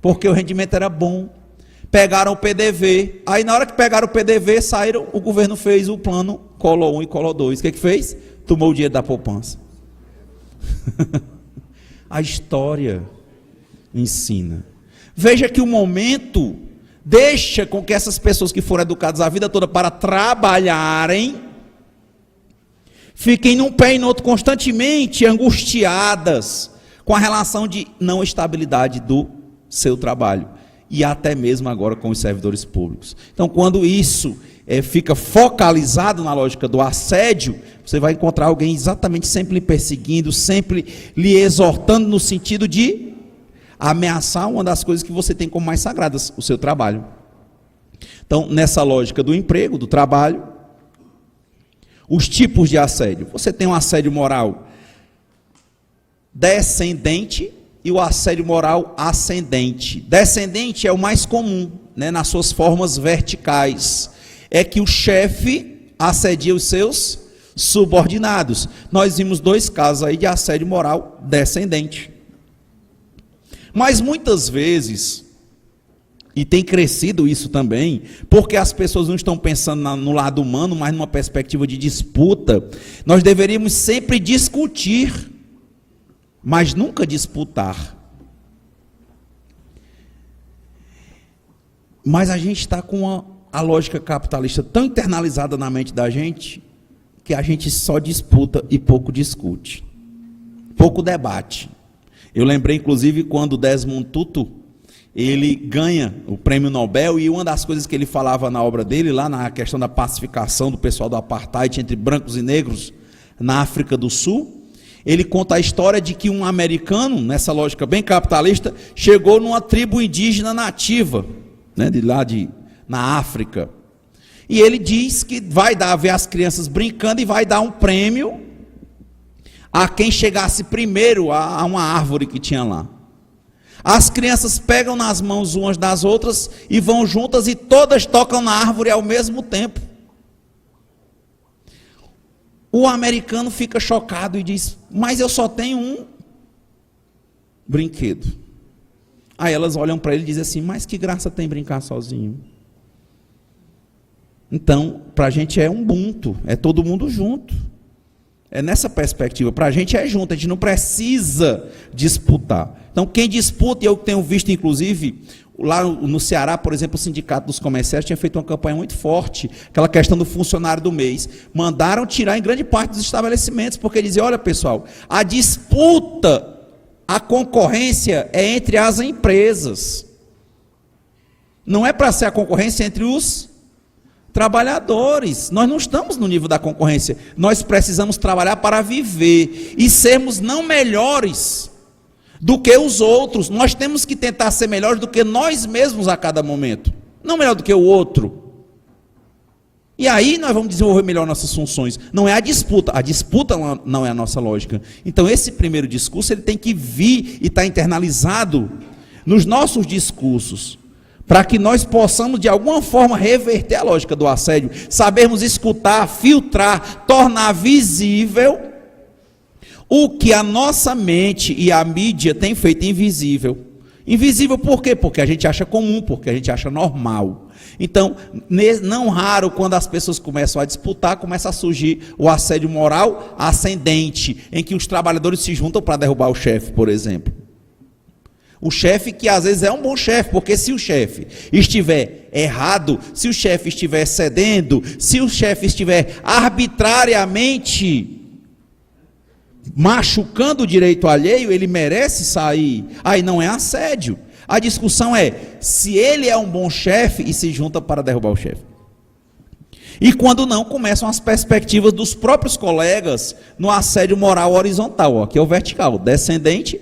Porque o rendimento era bom. Pegaram o PDV. Aí na hora que pegaram o PDV, saíram, o governo fez o plano Collor 1 e Collor 2. O que fez? Tomou o dinheiro da poupança. A história ensina. Veja que o momento deixa com que essas pessoas que foram educadas a vida toda para trabalharem, fiquem num pé e no outro constantemente angustiadas com a relação de não estabilidade do seu trabalho, e até mesmo agora com os servidores públicos. Então, quando isso fica focalizado na lógica do assédio, você vai encontrar alguém exatamente sempre lhe perseguindo, sempre lhe exortando no sentido de ameaçar uma das coisas que você tem como mais sagradas, o seu trabalho. Então, nessa lógica do emprego, do trabalho, os tipos de assédio. Você tem um assédio moral descendente e o assédio moral ascendente. Descendente é o mais comum, né, nas suas formas verticais. É que o chefe assedia os seus subordinados. Nós vimos 2 casos aí de assédio moral descendente. Mas muitas vezes, e tem crescido isso também, porque as pessoas não estão pensando no lado humano, mas numa perspectiva de disputa, nós deveríamos sempre discutir, mas nunca disputar. Mas a gente está com a lógica capitalista tão internalizada na mente da gente, que a gente só disputa e pouco discute, pouco debate. Eu lembrei, inclusive, quando Desmond Tutu, ele ganha o prêmio Nobel, e uma das coisas que ele falava na obra dele, lá na questão da pacificação do pessoal do apartheid entre brancos e negros na África do Sul, ele conta a história de que um americano, nessa lógica bem capitalista, chegou numa tribo indígena nativa, né, na África, e ele diz que vai ver as crianças brincando e vai dar um prêmio a quem chegasse primeiro a uma árvore que tinha lá. As crianças pegam nas mãos umas das outras e vão juntas e todas tocam na árvore ao mesmo tempo. O americano fica chocado e diz: mas eu só tenho um brinquedo. Aí elas olham para ele e dizem assim: mas que graça tem brincar sozinho? Então, para a gente é Ubuntu, é todo mundo junto. É nessa perspectiva, para a gente é junto, a gente não precisa disputar. Então, quem disputa, e eu tenho visto inclusive Lá no Ceará, por exemplo, o Sindicato dos Comerciantes tinha feito uma campanha muito forte, aquela questão do funcionário do mês. Mandaram tirar em grande parte dos estabelecimentos, porque diziam, olha pessoal, a disputa, a concorrência é entre as empresas. Não é para ser a concorrência entre os trabalhadores. Nós não estamos no nível da concorrência. Nós precisamos trabalhar para viver e sermos não melhores do que os outros. Nós temos que tentar ser melhores do que nós mesmos a cada momento, não melhor do que o outro. E aí nós vamos desenvolver melhor nossas funções. Não é a disputa não é a nossa lógica. Então esse primeiro discurso ele tem que vir e estar internalizado nos nossos discursos, para que nós possamos de alguma forma reverter a lógica do assédio, sabermos escutar, filtrar, tornar visível o que a nossa mente e a mídia tem feito invisível. Invisível por quê? Porque a gente acha comum, porque a gente acha normal. Então, não raro, quando as pessoas começam a disputar, começa a surgir o assédio moral ascendente, em que os trabalhadores se juntam para derrubar o chefe, por exemplo. O chefe que às vezes é um bom chefe, porque se o chefe estiver errado, se o chefe estiver cedendo, se o chefe estiver arbitrariamente machucando o direito alheio, ele merece sair. Aí não é assédio. A discussão é se ele é um bom chefe e se junta para derrubar o chefe. E quando não, começam as perspectivas dos próprios colegas no assédio moral horizontal. Aqui é o vertical, descendente,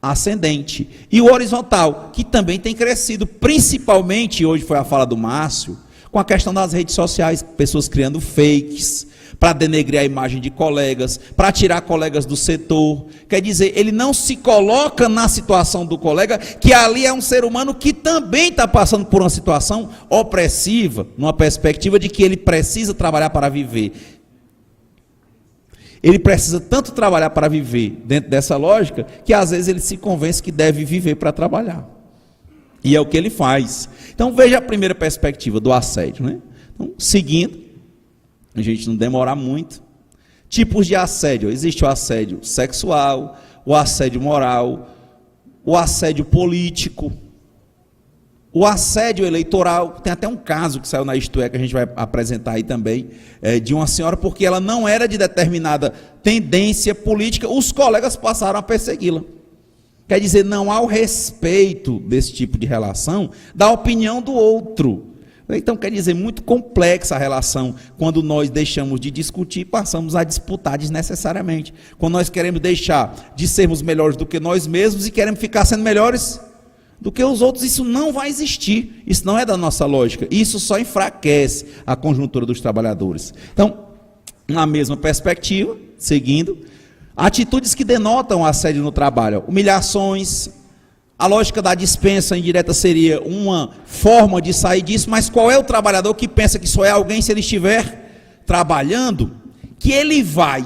ascendente. E o horizontal, que também tem crescido, principalmente, hoje foi a fala do Márcio, com a questão das redes sociais, pessoas criando fakes, para denegrir a imagem de colegas, para tirar colegas do setor. Quer dizer, ele não se coloca na situação do colega, que ali é um ser humano que também está passando por uma situação opressiva, numa perspectiva de que ele precisa trabalhar para viver. Ele precisa tanto trabalhar para viver dentro dessa lógica, que às vezes ele se convence que deve viver para trabalhar. E é o que ele faz. Então veja a primeira perspectiva do assédio, né? Então, seguindo, a gente não demorar muito. Tipos de assédio. Existe o assédio sexual, o assédio moral, o assédio político, o assédio eleitoral. Tem até um caso que saiu na Isto É, que a gente vai apresentar aí também, de uma senhora, porque ela não era de determinada tendência política, os colegas passaram a persegui-la. Quer dizer, não há o respeito desse tipo de relação da opinião do outro. Então, quer dizer, muito complexa a relação quando nós deixamos de discutir e passamos a disputar desnecessariamente. Quando nós queremos deixar de sermos melhores do que nós mesmos e queremos ficar sendo melhores do que os outros, isso não vai existir. Isso não é da nossa lógica. Isso só enfraquece a conjuntura dos trabalhadores. Então, na mesma perspectiva, seguindo, atitudes que denotam assédio no trabalho, humilhações. A lógica da dispensa indireta seria uma forma de sair disso, mas qual é o trabalhador que pensa que só é alguém se ele estiver trabalhando, que ele vai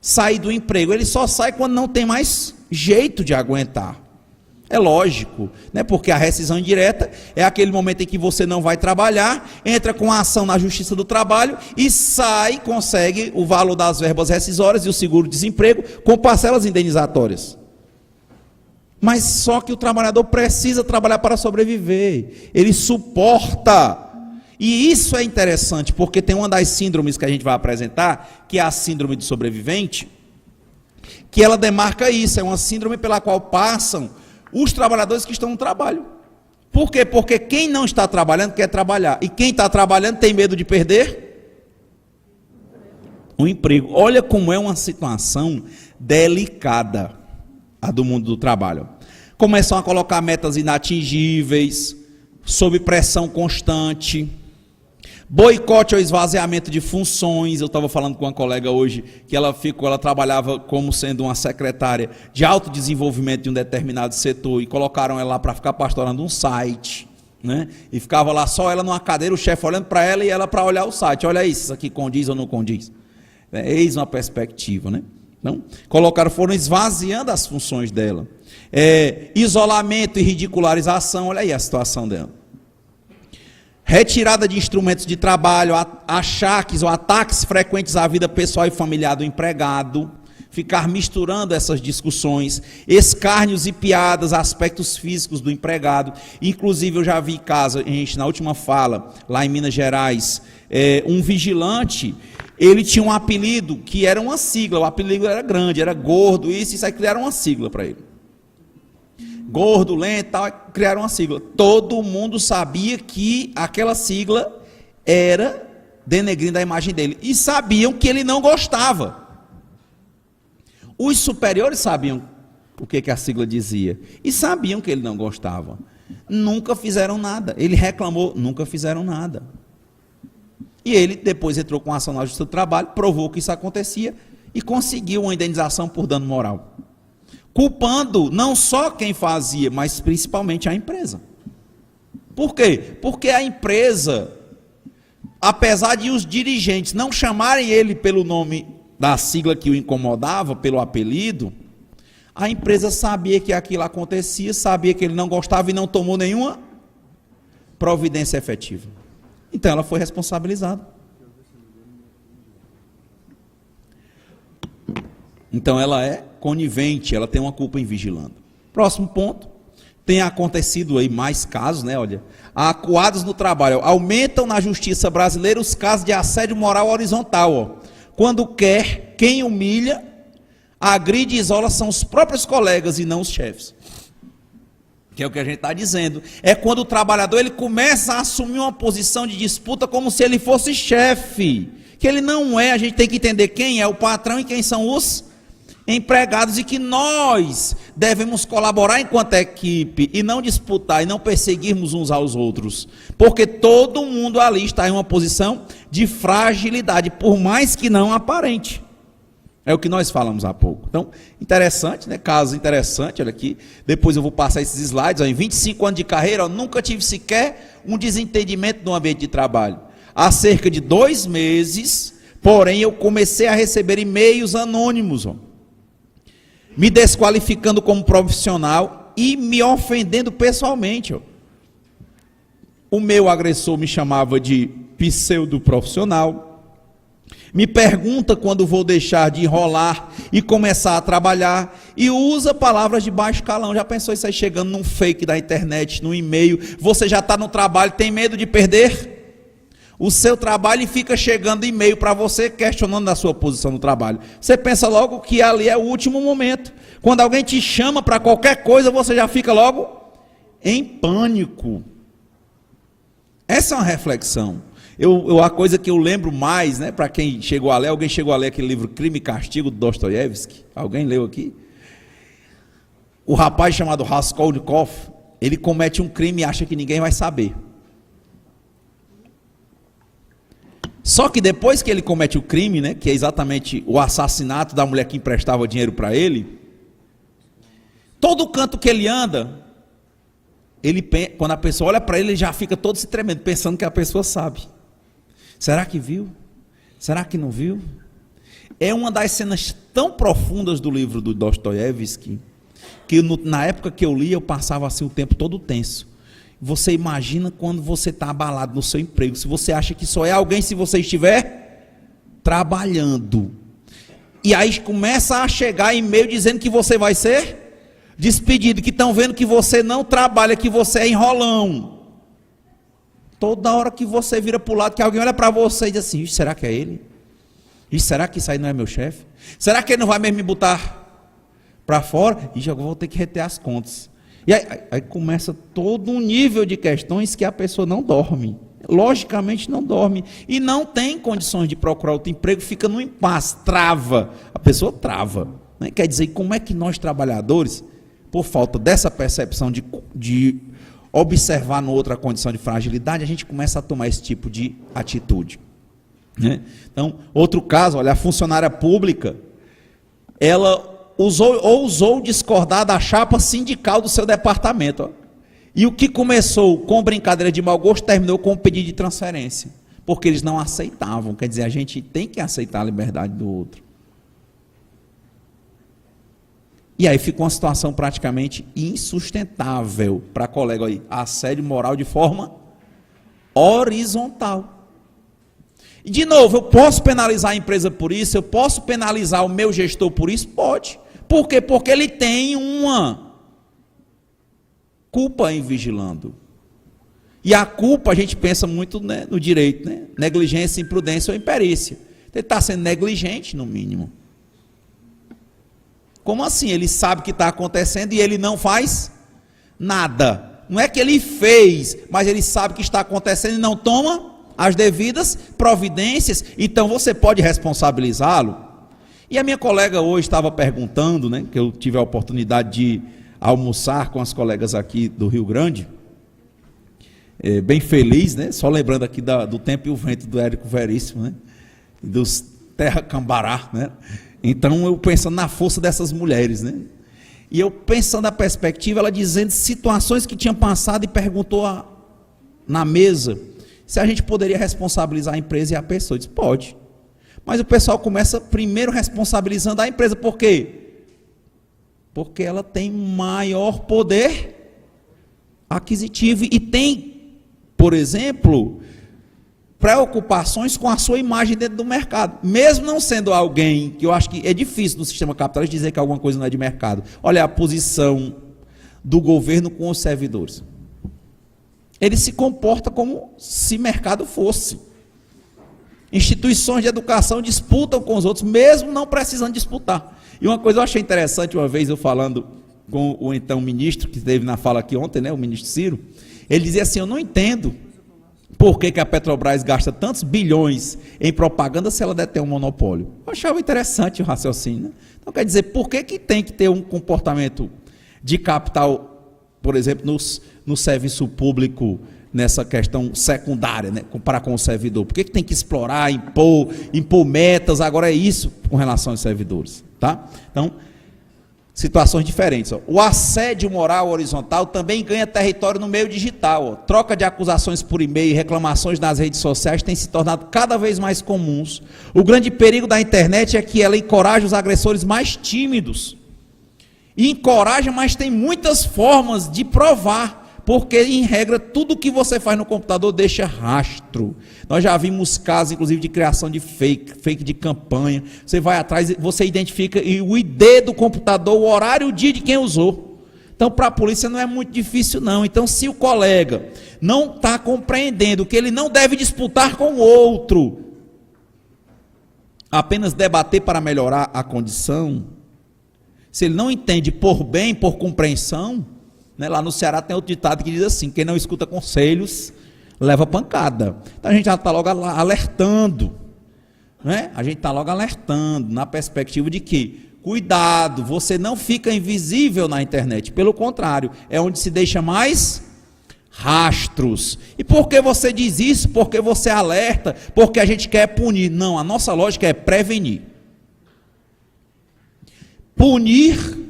sair do emprego? Ele só sai quando não tem mais jeito de aguentar. É lógico, né? Porque a rescisão indireta é aquele momento em que você não vai trabalhar, entra com a ação na Justiça do Trabalho e sai, consegue o valor das verbas rescisórias e o seguro-desemprego com parcelas indenizatórias. Mas só que o trabalhador precisa trabalhar para sobreviver, ele suporta. E isso é interessante, porque tem uma das síndromes que a gente vai apresentar, que é a síndrome do sobrevivente, que ela demarca isso, é uma síndrome pela qual passam os trabalhadores que estão no trabalho. Por quê? Porque quem não está trabalhando quer trabalhar, e quem está trabalhando tem medo de perder o emprego. Olha como é uma situação delicada a do mundo do trabalho. Começam a colocar metas inatingíveis, sob pressão constante, boicote ao esvaziamento de funções. Eu estava falando com uma colega hoje, que ela trabalhava como sendo uma secretária de autodesenvolvimento de um determinado setor, e colocaram ela lá para ficar pastorando um site, né? E ficava lá só ela numa cadeira, o chefe olhando para ela e ela para olhar o site. Olha isso aqui, condiz ou não condiz? Eis uma perspectiva, né? Não? Foram esvaziando as funções dela. Isolamento e ridicularização, olha aí a situação dela. Retirada de instrumentos de trabalho, achaques ou ataques frequentes à vida pessoal e familiar do empregado. ficar misturando essas discussões, escárnios e piadas, aspectos físicos do empregado. Inclusive, eu já vi caso, gente, na última fala, lá em Minas Gerais, um vigilante, ele tinha um apelido que era uma sigla, o apelido era grande, era gordo, isso aí criaram uma sigla para ele. Gordo, lento, tal, criaram uma sigla. Todo mundo sabia que aquela sigla era denegrindo a imagem dele, e sabiam que ele não gostava. Os superiores sabiam o que a sigla dizia, e sabiam que ele não gostava. Nunca fizeram nada. Ele reclamou, nunca fizeram nada. E ele depois entrou com ação na Justiça do Trabalho, provou que isso acontecia e conseguiu uma indenização por dano moral, culpando não só quem fazia, mas principalmente a empresa. Por quê? Porque a empresa, apesar de os dirigentes não chamarem ele pelo nome da sigla que o incomodava, pelo apelido, a empresa sabia que aquilo acontecia, sabia que ele não gostava e não tomou nenhuma providência efetiva. Então ela foi responsabilizada. Então ela é conivente, ela tem uma culpa em vigilando. Próximo ponto, tem acontecido aí mais casos, né? Olha, acuados no trabalho, aumentam na justiça brasileira os casos de assédio moral horizontal, ó. Quando quem humilha, agride e isola são os próprios colegas e não os chefes. Que é o que a gente está dizendo. É quando o trabalhador ele começa a assumir uma posição de disputa como se ele fosse chefe. Que ele não é, a gente tem que entender quem é o patrão e quem são os empregados, e que nós devemos colaborar enquanto equipe e não disputar e não perseguirmos uns aos outros, porque todo mundo ali está em uma posição de fragilidade, por mais que não aparente. É o que nós falamos há pouco. Então, interessante, né? Caso interessante, olha aqui, depois eu vou passar esses slides, ó, em 25 anos de carreira, ó, nunca tive sequer um desentendimento no ambiente de trabalho. Há cerca de 2 meses, porém, eu comecei a receber e-mails anônimos, ó, me desqualificando como profissional e me ofendendo pessoalmente. Ó. O meu agressor me chamava de pseudo-profissional, me pergunta quando vou deixar de enrolar e começar a trabalhar, e usa palavras de baixo calão. Já pensou isso aí chegando num fake da internet, num e-mail? Você já está no trabalho, tem medo de perder o seu trabalho e fica chegando e-mail para você questionando a sua posição no trabalho. Você pensa logo que ali é o último momento. Quando alguém te chama para qualquer coisa, você já fica logo em pânico. Essa é uma reflexão. A coisa que eu lembro mais, né, para quem chegou a ler, alguém chegou a ler aquele livro Crime e Castigo, do Dostoiévski? Alguém leu aqui? O rapaz chamado Raskolnikov, ele comete um crime e acha que ninguém vai saber. Só que depois que ele comete o crime, né, que é exatamente o assassinato da mulher que emprestava dinheiro para ele, todo canto que ele anda, quando a pessoa olha para ele já fica todo se tremendo, pensando que a pessoa sabe. Será que viu? Será que não viu? É uma das cenas tão profundas do livro do Dostoiévski, que na época que eu li, eu passava assim o tempo todo tenso. Você imagina quando você está abalado no seu emprego, se você acha que só é alguém se você estiver trabalhando. E aí começa a chegar e-mail dizendo que você vai ser despedido, que estão vendo que você não trabalha, que você é enrolão. Toda hora que você vira para o lado, que alguém olha para você e diz assim, será que é ele? E será que isso aí não é meu chefe? Será que ele não vai mesmo me botar para fora? E já vou ter que reter as contas. E aí começa todo um nível de questões que a pessoa não dorme. Logicamente não dorme. E não tem condições de procurar outro emprego, fica no impasse, trava. A pessoa trava. Né? Quer dizer, como é que nós trabalhadores, por falta dessa percepção de observar no outro a condição de fragilidade, a gente começa a tomar esse tipo de atitude. Né? Então, outro caso, olha, a funcionária pública, ela ousou discordar da chapa sindical do seu departamento. Ó. E o que começou com brincadeira de mau gosto, terminou com um pedido de transferência. Porque eles não aceitavam. Quer dizer, a gente tem que aceitar a liberdade do outro. E aí ficou uma situação praticamente insustentável para colega aí. Assédio moral de forma horizontal. E, de novo, eu posso penalizar a empresa por isso, eu posso penalizar o meu gestor por isso? Pode. Por quê? Porque ele tem uma culpa em vigilando. E a culpa, a gente pensa muito, né, no direito, né? Negligência, imprudência ou imperícia. Ele está sendo negligente, no mínimo. Como assim? Ele sabe o que está acontecendo e ele não faz nada. Não é que ele fez, mas ele sabe o que está acontecendo e não toma as devidas providências. Então você pode responsabilizá-lo. E a minha colega hoje estava perguntando, né, que eu tive a oportunidade de almoçar com as colegas aqui do Rio Grande, bem feliz, né? Só lembrando aqui do Tempo e o Vento do Érico Veríssimo, né? Dos Terra Cambará, né? Então eu pensando na força dessas mulheres, né? E eu pensando na perspectiva, ela dizendo situações que tinham passado e perguntou na mesa se a gente poderia responsabilizar a empresa e a pessoa. Eu disse, pode. Mas o pessoal começa primeiro responsabilizando a empresa. Por quê? Porque ela tem maior poder aquisitivo e tem, por exemplo, preocupações com a sua imagem dentro do mercado. Mesmo não sendo alguém, que eu acho que é difícil no sistema capitalista dizer que alguma coisa não é de mercado. Olha a posição do governo com os servidores. Ele se comporta como se mercado fosse. Instituições de educação disputam com os outros, mesmo não precisando disputar. E uma coisa eu achei interessante, uma vez eu falando com o então ministro, que esteve na fala aqui ontem, né, o ministro Ciro, ele dizia assim, eu não entendo por que a Petrobras gasta tantos bilhões em propaganda se ela detém um monopólio. Eu achava interessante o raciocínio, né? Então quer dizer, por que tem que ter um comportamento de capital, por exemplo, no serviço público, nessa questão secundária, né, para com o servidor? Por que tem que explorar, impor metas? Agora é isso com relação aos servidores, tá? Então, situações diferentes. Ó. O assédio moral horizontal também ganha território no meio digital. Ó. Troca de acusações por e-mail e reclamações nas redes sociais têm se tornado cada vez mais comuns. O grande perigo da internet é que ela encoraja os agressores mais tímidos. E encoraja, mas tem muitas formas de provar. Porque, em regra, tudo que você faz no computador deixa rastro. Nós já vimos casos, inclusive, de criação de fake de campanha. Você vai atrás, você identifica o ID do computador, o horário e o dia de quem usou. Então, para a polícia não é muito difícil, não. Então, se o colega não está compreendendo que ele não deve disputar com o outro, apenas debater para melhorar a condição, se ele não entende por bem, por compreensão, né, lá no Ceará tem outro ditado que diz assim, quem não escuta conselhos, leva pancada. Então a gente já está logo alertando, né? A gente está logo alertando, na perspectiva de que, cuidado, você não fica invisível na internet, pelo contrário, é onde se deixa mais rastros. E por que você diz isso? Porque você alerta, porque a gente quer punir. Não, a nossa lógica é prevenir. Punir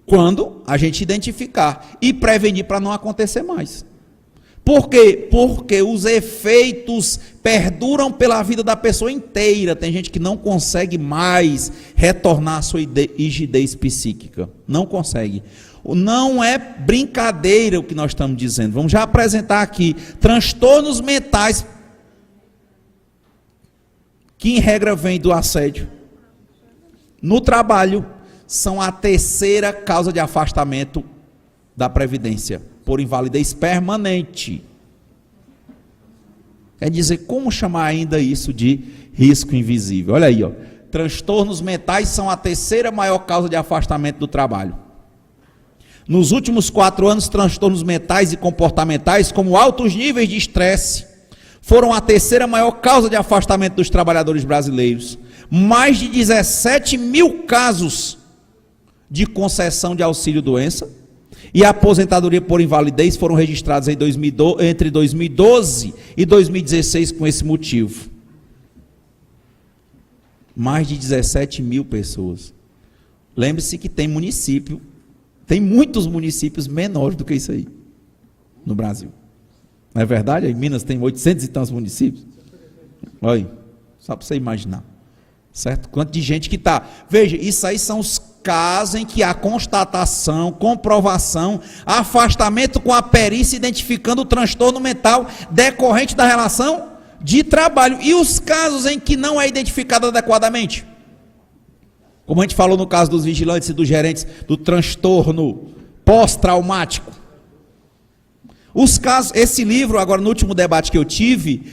quando a gente identificar e prevenir para não acontecer mais. Por quê? Porque os efeitos perduram pela vida da pessoa inteira. Tem gente que não consegue mais retornar à sua rigidez psíquica. Não consegue. Não é brincadeira o que nós estamos dizendo. Vamos já apresentar aqui transtornos mentais que em regra vêm do assédio no trabalho. São a terceira causa de afastamento da Previdência, por invalidez permanente. Quer dizer, como chamar ainda isso de risco invisível? Olha aí, ó. Transtornos mentais são a terceira maior causa de afastamento do trabalho. Nos últimos 4 anos, transtornos mentais e comportamentais, como altos níveis de estresse, foram a terceira maior causa de afastamento dos trabalhadores brasileiros. Mais de 17 mil casos de concessão de auxílio-doença e aposentadoria por invalidez foram registrados entre 2012 e 2016 com esse motivo. Mais de 17 mil pessoas. Lembre-se que tem muitos municípios menores do que isso aí, no Brasil. Não é verdade? Em Minas tem 800 e tantos municípios. Olha aí, só para você imaginar. Certo? Quanto de gente que está... Veja, isso aí são os casos em que há constatação, comprovação, afastamento com a perícia, identificando o transtorno mental decorrente da relação de trabalho. E os casos em que não é identificado adequadamente? Como a gente falou no caso dos vigilantes e dos gerentes do transtorno pós-traumático. Os casos, esse livro, agora no último debate que eu tive,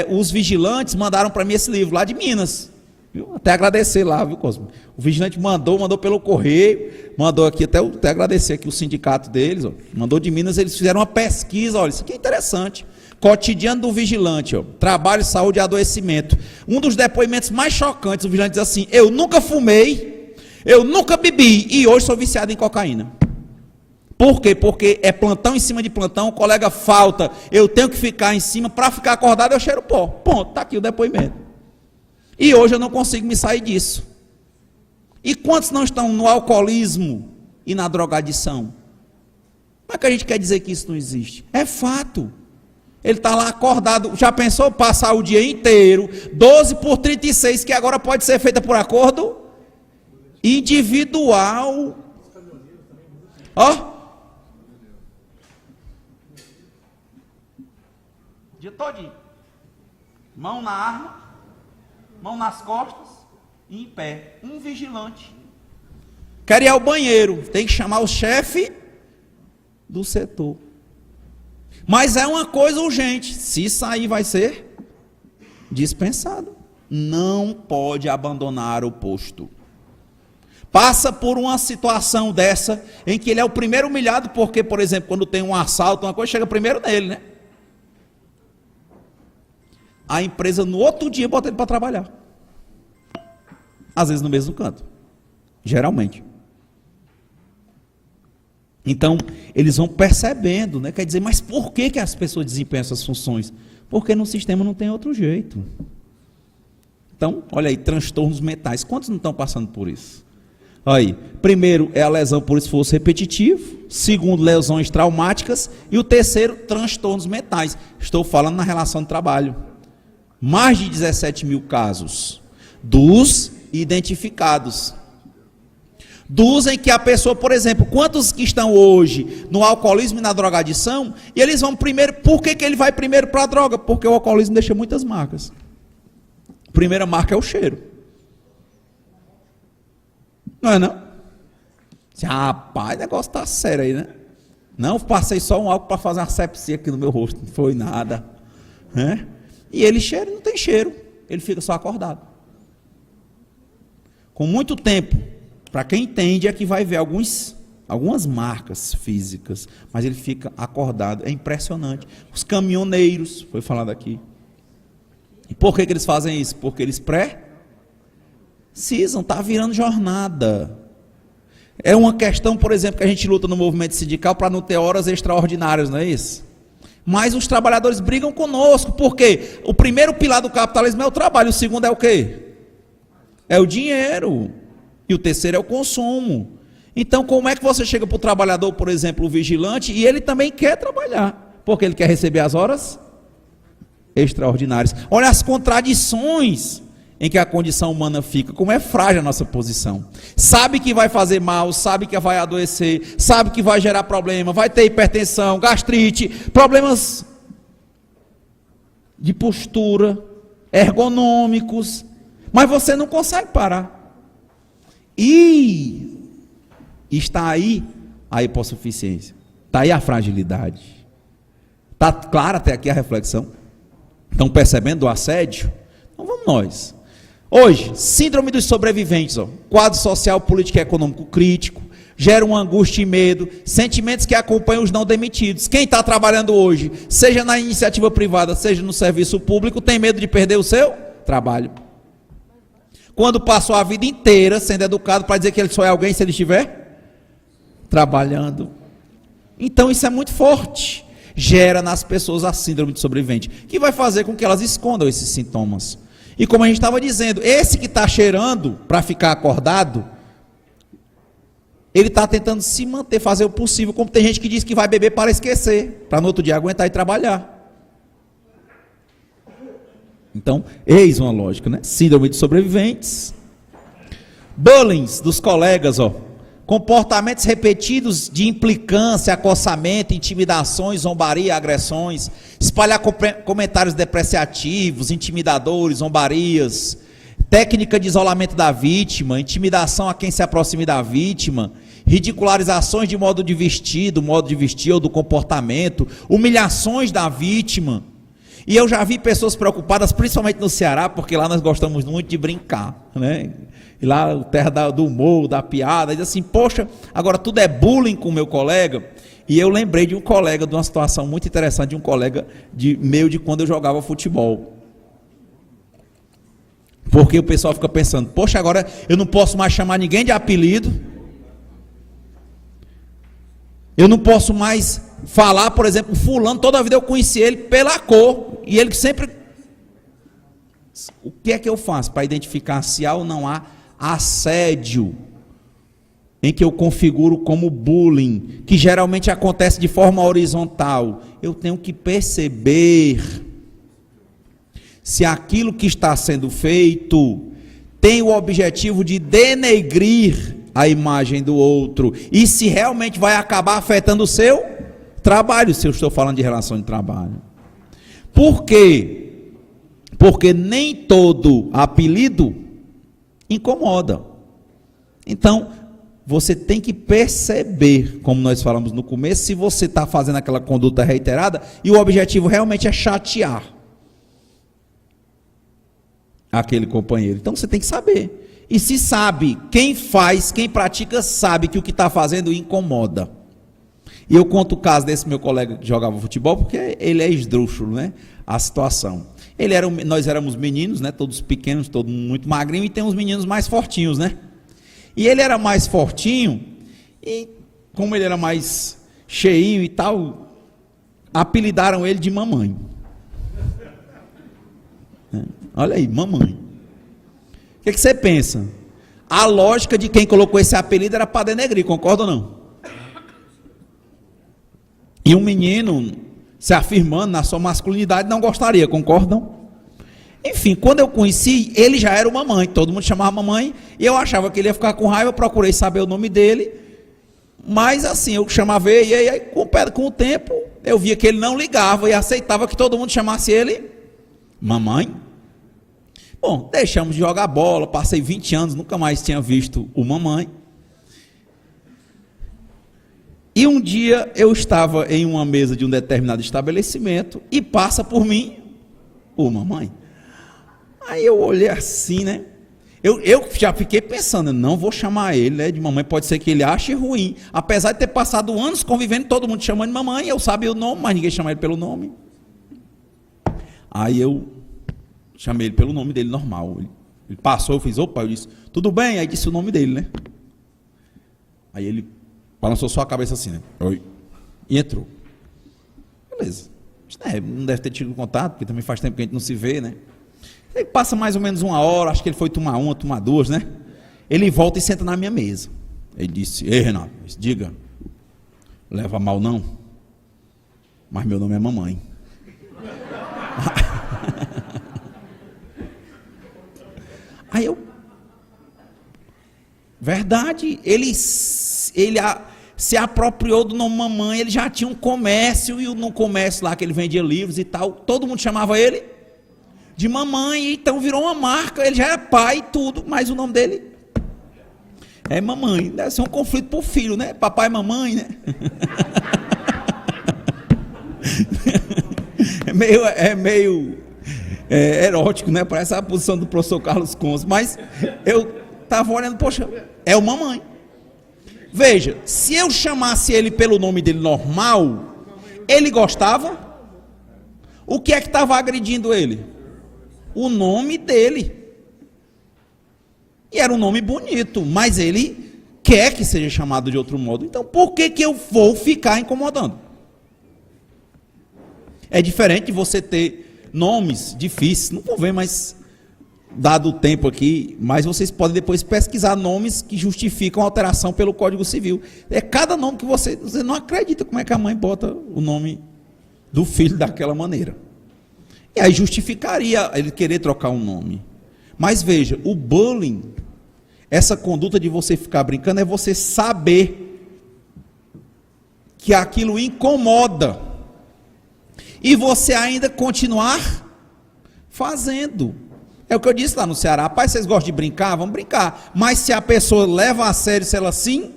os vigilantes mandaram para mim esse livro lá de Minas. Viu? Até agradecer lá, viu, Cosmo? O vigilante mandou pelo correio, mandou aqui, até agradecer aqui o sindicato deles, ó, mandou de Minas, eles fizeram uma pesquisa, olha, isso aqui é interessante. Cotidiano do vigilante, ó, trabalho, saúde e adoecimento. Um dos depoimentos mais chocantes, o vigilante diz assim: eu nunca fumei, eu nunca bebi e hoje sou viciado em cocaína. Por quê? Porque é plantão em cima de plantão, o colega falta, eu tenho que ficar em cima, para ficar acordado eu cheiro pó. Ponto, está aqui o depoimento. E hoje eu não consigo me sair disso. E quantos não estão no alcoolismo e na drogadição? Como é que a gente quer dizer que isso não existe? É fato. Ele está lá acordado, já pensou passar o dia inteiro, 12 por 36, que agora pode ser feita por acordo individual. Ó. Dia todinho. Mão na arma, mão nas costas e em pé. Um vigilante. Quer ir ao banheiro, tem que chamar o chefe do setor. Mas é uma coisa urgente. Se sair, vai ser dispensado. Não pode abandonar o posto. Passa por uma situação dessa, em que ele é o primeiro humilhado, porque, por exemplo, quando tem um assalto, uma coisa chega primeiro nele, né? A empresa, no outro dia, bota ele para trabalhar. Às vezes no mesmo canto. Geralmente. Então, eles vão percebendo, né? Quer dizer, mas por que as pessoas desempenham essas funções? Porque no sistema não tem outro jeito. Então, olha aí, transtornos mentais. Quantos não estão passando por isso? Aí, primeiro é a lesão por esforço repetitivo, segundo, lesões traumáticas, e o terceiro, transtornos mentais. Estou falando na relação de trabalho. Mais de 17 mil casos dos identificados. Dos em que a pessoa, por exemplo, quantos que estão hoje no alcoolismo e na drogadição, e eles vão primeiro, por que ele vai primeiro para a droga? Porque o alcoolismo deixa muitas marcas. A primeira marca é o cheiro. Não é não? Rapaz, o negócio está sério aí, né? Não, passei só um álcool para fazer uma sepsia aqui no meu rosto, não foi nada. Né? E ele cheira, não tem cheiro, ele fica só acordado. Com muito tempo, para quem entende é que vai ver algumas marcas físicas, mas ele fica acordado, é impressionante. Os caminhoneiros, foi falado aqui. E por que eles fazem isso? Porque eles precisam, está virando jornada. É uma questão, por exemplo, que a gente luta no movimento sindical para não ter horas extraordinárias, não é isso? Mas os trabalhadores brigam conosco, porque o primeiro pilar do capitalismo é o trabalho, o segundo é o quê? É o dinheiro. E o terceiro é o consumo. Então, como é que você chega para o trabalhador, por exemplo, o vigilante, e ele também quer trabalhar, porque ele quer receber as horas extraordinárias. Olha as contradições em que a condição humana fica, como é frágil a nossa posição. Sabe que vai fazer mal, sabe que vai adoecer, sabe que vai gerar problema, vai ter hipertensão, gastrite, problemas de postura, ergonômicos, mas você não consegue parar. E está aí a hipossuficiência, está aí a fragilidade. Está clara até aqui a reflexão? Estão percebendo o assédio? Então vamos nós. Hoje, síndrome dos sobreviventes, quadro social, político e econômico crítico, gera uma angústia e medo, sentimentos que acompanham os não demitidos. Quem está trabalhando hoje, seja na iniciativa privada, seja no serviço público, tem medo de perder o seu trabalho. Quando passou a vida inteira sendo educado para dizer que ele só é alguém se ele estiver trabalhando. Então isso é muito forte. Gera nas pessoas a síndrome de sobrevivente, que vai fazer com que elas escondam esses sintomas. E como a gente estava dizendo, esse que está cheirando para ficar acordado, ele está tentando se manter, fazer o possível, como tem gente que diz que vai beber para esquecer, para no outro dia aguentar e trabalhar. Então, eis uma lógica, né? Síndrome de sobreviventes. Bullying dos colegas, comportamentos repetidos de implicância, acossamento, intimidações, zombaria, agressões, espalhar comentários depreciativos, intimidadores, zombarias, técnica de isolamento da vítima, intimidação a quem se aproxime da vítima, ridicularizações de modo de vestir, do modo de vestir ou do comportamento, humilhações da vítima. E eu já vi pessoas preocupadas, principalmente no Ceará, porque lá nós gostamos muito de brincar, né? E lá, terra do humor, da piada, diz assim, poxa, agora tudo é bullying com o meu colega. E eu lembrei de um colega, de uma situação muito interessante, de um colega meu de quando eu jogava futebol. Porque o pessoal fica pensando, poxa, agora eu não posso mais chamar ninguém de apelido. Eu não posso mais falar, por exemplo, fulano, toda a vida eu conheci ele pela cor. E ele sempre... O que é que eu faço para identificar se há ou não há assédio, em que eu configuro como bullying, que geralmente acontece de forma horizontal? Eu tenho que perceber se aquilo que está sendo feito tem o objetivo de denegrir a imagem do outro, e se realmente vai acabar afetando o seu trabalho, se eu estou falando de relação de trabalho. Por quê? Porque nem todo apelido incomoda. Então, você tem que perceber, como nós falamos no começo, se você está fazendo aquela conduta reiterada, e o objetivo realmente é chatear aquele companheiro. Então, você tem que saber. E se sabe, quem faz, quem pratica, sabe que o que está fazendo incomoda. E eu conto o caso desse meu colega que jogava futebol, porque ele é esdrúxulo, né? A situação. Nós éramos meninos, né? Todos pequenos, todos muito magrinhos, e tem uns meninos mais fortinhos, né? E ele era mais fortinho, e como ele era mais cheinho e tal, apelidaram ele de mamãe. Olha aí, mamãe. O que você pensa? A lógica de quem colocou esse apelido era para denegrir, concorda ou não? E um menino se afirmando na sua masculinidade não gostaria, concordam? Enfim, quando eu conheci, ele já era o mamãe, todo mundo chamava mamãe, e eu achava que ele ia ficar com raiva, eu procurei saber o nome dele, mas assim, eu chamava ele, e aí com o tempo, eu via que ele não ligava e aceitava que todo mundo chamasse ele mamãe. Bom, deixamos de jogar bola, passei 20 anos, nunca mais tinha visto o mamãe. E um dia eu estava em uma mesa de um determinado estabelecimento e passa por mim o mamãe. Aí eu olhei assim, né? Eu já fiquei pensando, não vou chamar ele, né, de mamãe, pode ser que ele ache ruim. Apesar de ter passado anos convivendo, todo mundo chamando de mamãe, eu sabia o nome, mas ninguém chamava ele pelo nome. Aí eu chamei ele pelo nome dele normal. Ele passou, eu fiz, opa, eu disse, tudo bem? Aí disse o nome dele, né? Aí ele balançou só a cabeça assim, né? Oi. E entrou. Beleza. Não deve ter tido contato, porque também faz tempo que a gente não se vê, né? Aí passa mais ou menos 1 hora, acho que ele foi tomar uma, tomar duas, né? Ele volta e senta na minha mesa. Ele disse, ei Renato, diga, leva mal não, mas meu nome é mamãe. Aí eu, verdade, ele se apropriou do nome mamãe, ele já tinha um comércio, e no comércio lá que ele vendia livros e tal, todo mundo chamava ele de mamãe, então virou uma marca, ele já era pai e tudo, mas o nome dele é mamãe. Deve ser um conflito por filho, né? Papai e mamãe, né? É meio erótico, né? Parece a posição do professor Carlos Conze, mas eu estava olhando, poxa, é o mamãe. Veja, se eu chamasse ele pelo nome dele normal, ele gostava? O que é que estava agredindo ele? O nome dele. E era um nome bonito, mas ele quer que seja chamado de outro modo. Então, por que eu vou ficar incomodando? É diferente de você ter nomes difíceis, não vou ver, mas dado o tempo aqui, mas vocês podem depois pesquisar nomes que justificam a alteração pelo Código Civil. É cada nome que você não acredita como é que a mãe bota o nome do filho daquela maneira. E aí justificaria ele querer trocar um nome. Mas veja, o bullying essa conduta de você ficar brincando é você saber que aquilo incomoda e você ainda continuar fazendo. É o que eu disse lá no Ceará: rapaz, vocês gostam de brincar? Vamos brincar. Mas se a pessoa leva a sério, se ela se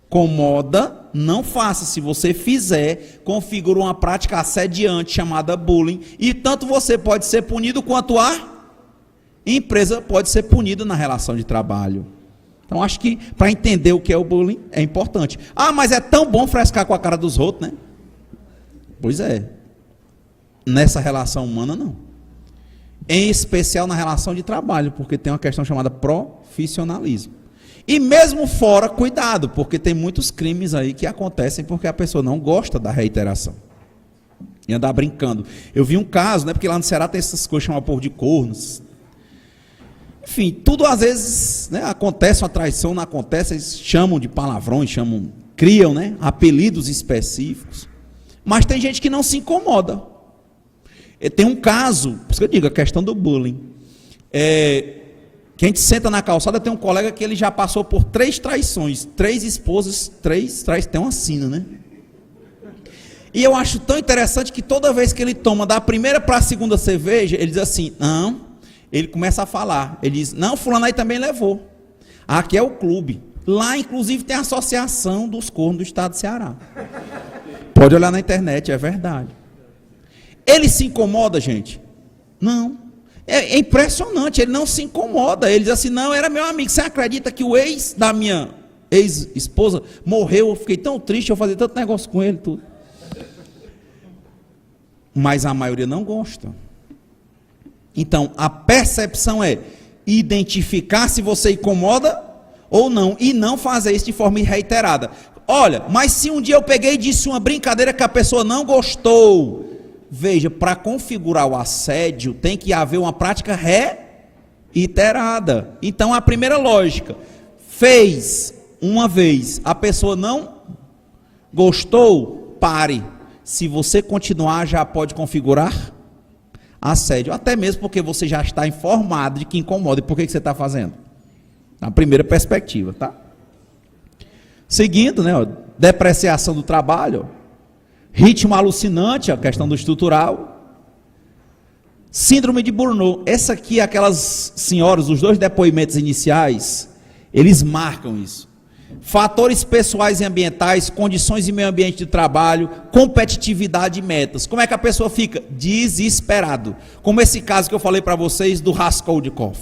incomoda, não faça. Se você fizer, configura uma prática assediante chamada bullying, e tanto você pode ser punido quanto a empresa pode ser punida na relação de trabalho. Então acho que para entender o que é o bullying é importante. Ah, mas é tão bom frescar com a cara dos outros, né? Pois é. Nessa relação humana não. Em especial na relação de trabalho, porque tem uma questão chamada profissionalismo. E mesmo fora, cuidado, porque tem muitos crimes aí que acontecem porque a pessoa não gosta da reiteração. E andar brincando. Eu vi um caso, né, porque lá no Ceará tem essas coisas chamadas povo de cornos. Enfim, tudo às vezes, né, acontece uma traição, não acontece, eles chamam de palavrões, criam, né, apelidos específicos. Mas tem gente que não se incomoda. Tem um caso, por isso que eu digo, a questão do bullying. Que a gente senta na calçada, tem um colega que ele já passou por 3 traições, 3 esposas, 3 traições, tem uma sina, né? E eu acho tão interessante que toda vez que ele toma da primeira para a segunda cerveja, ele diz assim, não, ele começa a falar, ele diz, não, fulano aí também levou, aqui é o clube, lá inclusive tem a associação dos cornos do estado do Ceará, pode olhar na internet, é verdade. Ele se incomoda, gente? Não. É impressionante, ele não se incomoda. Ele diz assim, não, era meu amigo. Você acredita que o ex da minha ex-esposa morreu? Eu fiquei tão triste, eu fazia tanto negócio com ele, tudo. Mas a maioria não gosta. Então, a percepção é identificar se você incomoda ou não, e não fazer isso de forma reiterada. Olha, mas se um dia eu peguei e disse uma brincadeira que a pessoa não gostou... Veja, para configurar o assédio, tem que haver uma prática reiterada. Então, a primeira lógica, fez uma vez, a pessoa não gostou, pare. Se você continuar, já pode configurar assédio. Até mesmo porque você já está informado de que incomoda. E por que você está fazendo? A primeira perspectiva, tá? Seguindo, né, depreciação do trabalho, ritmo alucinante, a questão do estrutural. Síndrome de Burnout. Essa aqui, aquelas senhoras, os 2 depoimentos iniciais, eles marcam isso. Fatores pessoais e ambientais, condições e meio ambiente de trabalho, competitividade e metas. Como é que a pessoa fica? Desesperado. Como esse caso que eu falei para vocês do Raskolnikov.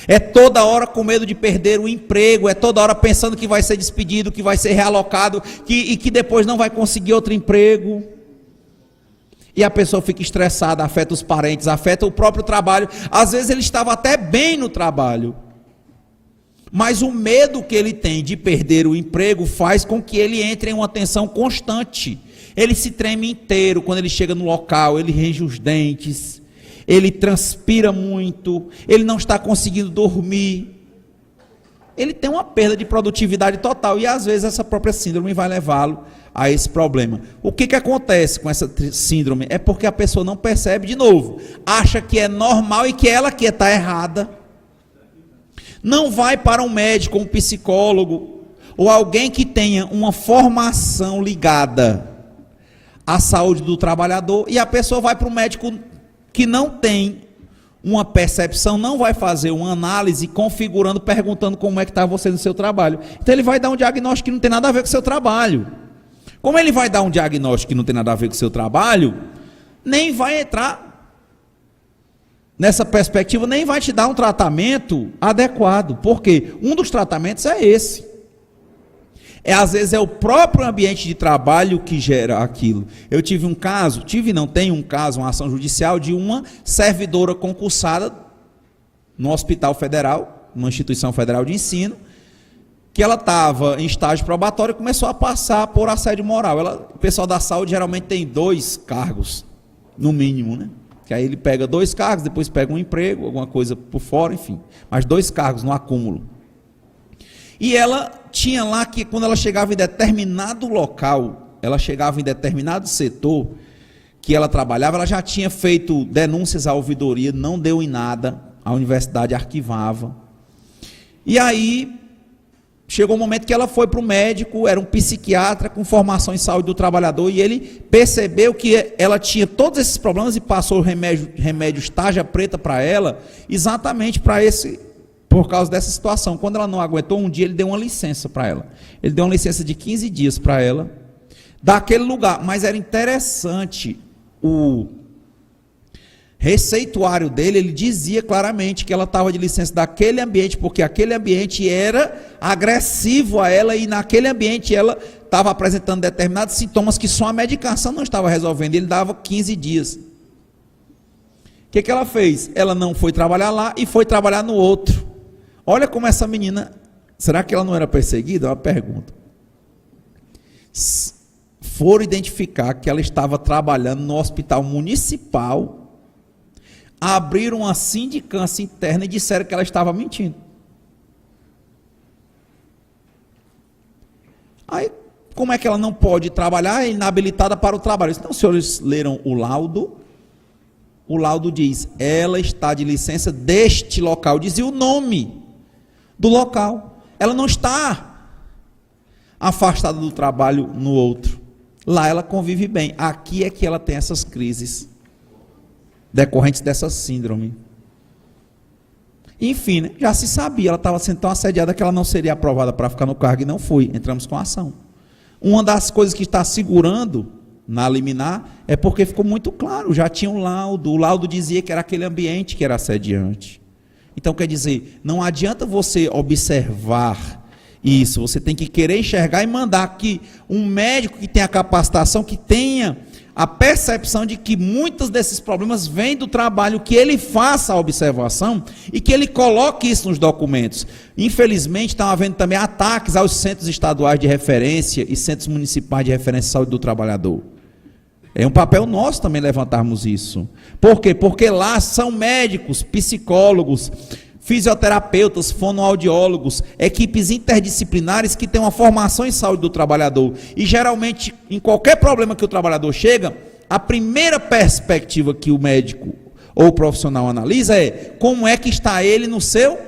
É toda hora com medo de perder o emprego, é toda hora pensando que vai ser despedido, que vai ser realocado, e que depois não vai conseguir outro emprego. E a pessoa fica estressada, afeta os parentes, afeta o próprio trabalho. Às vezes ele estava até bem no trabalho, mas o medo que ele tem de perder o emprego faz com que ele entre em uma tensão constante. Ele se treme inteiro quando ele chega no local, ele range os dentes, ele transpira muito, ele não está conseguindo dormir, ele tem uma perda de produtividade total, e às vezes essa própria síndrome vai levá-lo a esse problema. O que acontece com essa síndrome? É porque a pessoa não percebe, de novo, acha que é normal e que ela que está errada, não vai para um médico, um psicólogo, ou alguém que tenha uma formação ligada à saúde do trabalhador, e a pessoa vai para um médico que não tem uma percepção, não vai fazer uma análise configurando, perguntando como é que está você no seu trabalho. Então ele vai dar um diagnóstico que não tem nada a ver com o seu trabalho. Como ele vai dar um diagnóstico que não tem nada a ver com o seu trabalho, nem vai entrar nessa perspectiva, nem vai te dar um tratamento adequado. Porque um dos tratamentos é esse. Às vezes é o próprio ambiente de trabalho que gera aquilo. Eu tive um caso, tenho um caso, uma ação judicial de uma servidora concursada no Hospital Federal, uma instituição federal de ensino, que ela estava em estágio probatório e começou a passar por assédio moral. O pessoal da saúde geralmente tem 2 cargos, no mínimo, né? Que aí ele pega 2 cargos, depois pega um emprego, alguma coisa por fora, enfim. Mas 2 cargos no acúmulo. E ela tinha lá que quando ela chegava em determinado local, ela chegava em determinado setor que ela trabalhava, ela já tinha feito denúncias à ouvidoria, não deu em nada, a universidade arquivava. E aí, chegou um momento que ela foi para o médico, era um psiquiatra com formação em saúde do trabalhador, e ele percebeu que ela tinha todos esses problemas e passou o remédio tarja preta para ela, exatamente por causa dessa situação. Quando ela não aguentou, um dia ele deu uma licença para ela. Ele deu uma licença de 15 dias para ela, daquele lugar. Mas era interessante, o receituário dele, ele dizia claramente que ela estava de licença daquele ambiente, porque aquele ambiente era agressivo a ela, e naquele ambiente ela estava apresentando determinados sintomas que só a medicação não estava resolvendo. Ele dava 15 dias. O que ela fez? Ela não foi trabalhar lá e foi trabalhar no outro. Olha como essa menina, será que ela não era perseguida? É uma pergunta. Foram identificar que ela estava trabalhando no hospital municipal, abriram uma sindicância interna e disseram que ela estava mentindo. Aí, como é que ela não pode trabalhar? É inabilitada para o trabalho. Então, os senhores leram o laudo? O laudo diz, ela está de licença deste local. Dizia o nome do local. Ela não está afastada do trabalho no outro. Lá ela convive bem. Aqui é que ela tem essas crises decorrentes dessa síndrome. Enfim, né? Já se sabia, ela estava sendo tão assediada que ela não seria aprovada para ficar no cargo, e não foi. Entramos com a ação. Uma das coisas que está segurando na liminar é porque ficou muito claro, já tinha um laudo, o laudo dizia que era aquele ambiente que era assediante. Então, quer dizer, não adianta você observar isso, você tem que querer enxergar e mandar que um médico que tenha capacitação, que tenha a percepção de que muitos desses problemas vêm do trabalho, que ele faça a observação e que ele coloque isso nos documentos. Infelizmente, estão havendo também ataques aos centros estaduais de referência e centros municipais de referência de saúde do trabalhador. É um papel nosso também levantarmos isso. Por quê? Porque lá são médicos, psicólogos, fisioterapeutas, fonoaudiólogos, equipes interdisciplinares que têm uma formação em saúde do trabalhador. E geralmente, em qualquer problema que o trabalhador chega, a primeira perspectiva que o médico ou o profissional analisa é como é que está ele no seu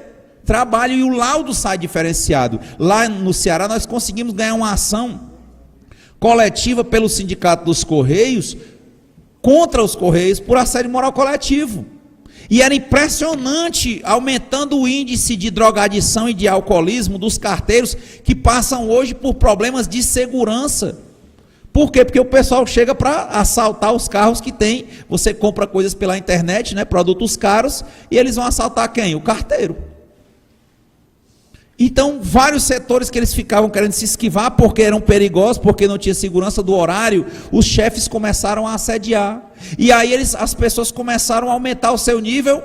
trabalho, e o laudo sai diferenciado. Lá no Ceará nós conseguimos ganhar uma ação coletiva pelo Sindicato dos Correios contra os Correios por assédio moral coletivo. E era impressionante, aumentando o índice de drogadição e de alcoolismo dos carteiros que passam hoje por problemas de segurança. Por quê? Porque o pessoal chega para assaltar os carros que tem. Você compra coisas pela internet, né, produtos caros, e eles vão assaltar quem? O carteiro. Então, vários setores que eles ficavam querendo se esquivar porque eram perigosos, porque não tinha segurança do horário, os chefes começaram a assediar. E aí as pessoas começaram a aumentar o seu nível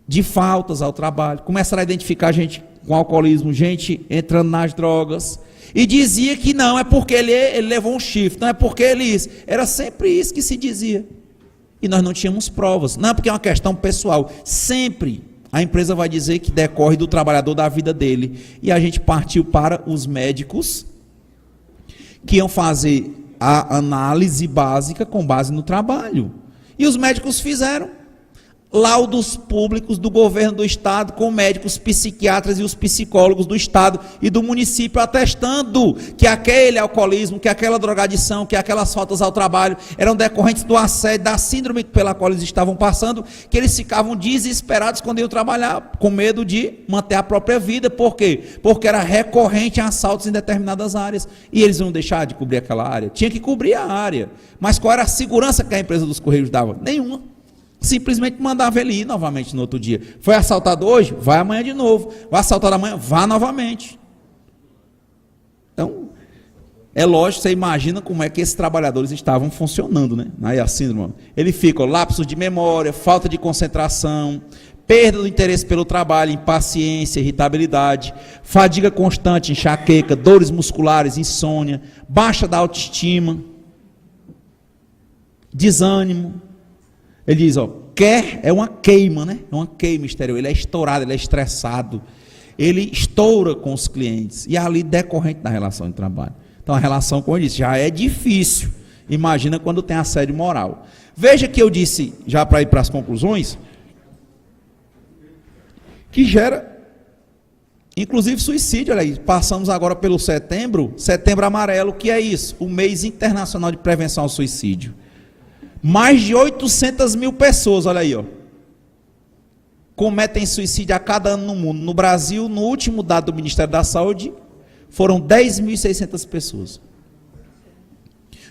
de faltas ao trabalho. Começaram a identificar gente com alcoolismo, gente entrando nas drogas. E dizia que não, é porque ele levou um chifre, não é porque ele isso. Era sempre isso que se dizia. E nós não tínhamos provas. Não é porque é uma questão pessoal. Sempre a empresa vai dizer que decorre do trabalhador, da vida dele. E a gente partiu para os médicos que iam fazer a análise básica com base no trabalho. E os médicos fizeram laudos públicos do governo do estado com médicos psiquiatras e os psicólogos do estado e do município atestando que aquele alcoolismo, que aquela drogadição, que aquelas faltas ao trabalho eram decorrentes do assédio, da síndrome pela qual eles estavam passando, que eles ficavam desesperados quando iam trabalhar, com medo de manter a própria vida. Por quê? Porque era recorrente assaltos em determinadas áreas, e eles iam deixar de cobrir aquela área? Tinha que cobrir a área. Mas qual era a segurança que a empresa dos Correios dava? Nenhuma. Simplesmente mandava ele ir novamente no outro dia. Foi assaltado hoje? Vai amanhã de novo. Vai assaltado amanhã? Vá novamente. Então, é lógico, você imagina como é que esses trabalhadores estavam funcionando, né? Aí a síndrome, ele fica, lapsos de memória, falta de concentração, perda do interesse pelo trabalho, impaciência, irritabilidade, fadiga constante, enxaqueca, dores musculares, insônia, baixa da autoestima, desânimo. Ele diz, é uma queima, né? É uma queima exterior. Ele é estourado, ele é estressado. Ele estoura com os clientes. E ali decorrente da relação de trabalho. Então a relação, como eu disse, já é difícil. Imagina quando tem assédio moral. Veja que eu disse, já para ir para as conclusões, que gera Inclusive suicídio, olha aí, passamos agora pelo setembro amarelo, que é isso? O mês internacional de prevenção ao suicídio. Mais de 800 mil pessoas, olha aí, ó, cometem suicídio a cada ano no mundo. No Brasil, no último dado do Ministério da Saúde, foram 10.600 pessoas.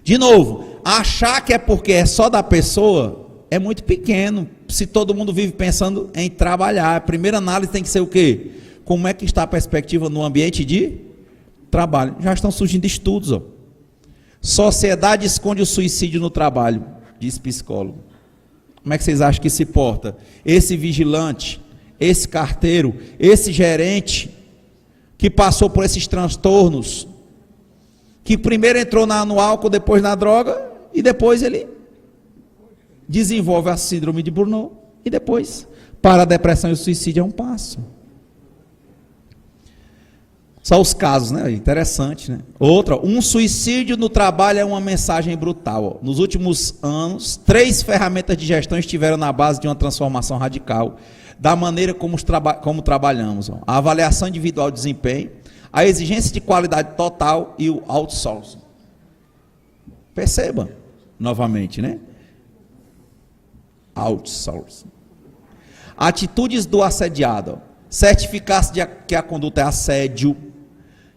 De novo, achar que é porque é só da pessoa é muito pequeno. Se todo mundo vive pensando em trabalhar, a primeira análise tem que ser o quê? Como é que está a perspectiva no ambiente de trabalho? Já estão surgindo estudos, ó. Sociedade esconde o suicídio no trabalho, diz psicólogo. Como é que vocês acham que se porta? Esse vigilante, esse carteiro, esse gerente, que passou por esses transtornos, que primeiro entrou no álcool, depois na droga, e depois ele desenvolve a síndrome de Burnout, e depois, para a depressão e o suicídio é um passo. Só os casos, né? Interessante, né? Outra, um suicídio no trabalho é uma mensagem brutal. Ó. Nos últimos anos, 3 ferramentas de gestão estiveram na base de uma transformação radical da maneira como trabalhamos. Ó. A avaliação individual de desempenho, a exigência de qualidade total e o outsourcing. Perceba, novamente, né? Outsourcing. Atitudes do assediado. Certificar-se de que a conduta é assédio.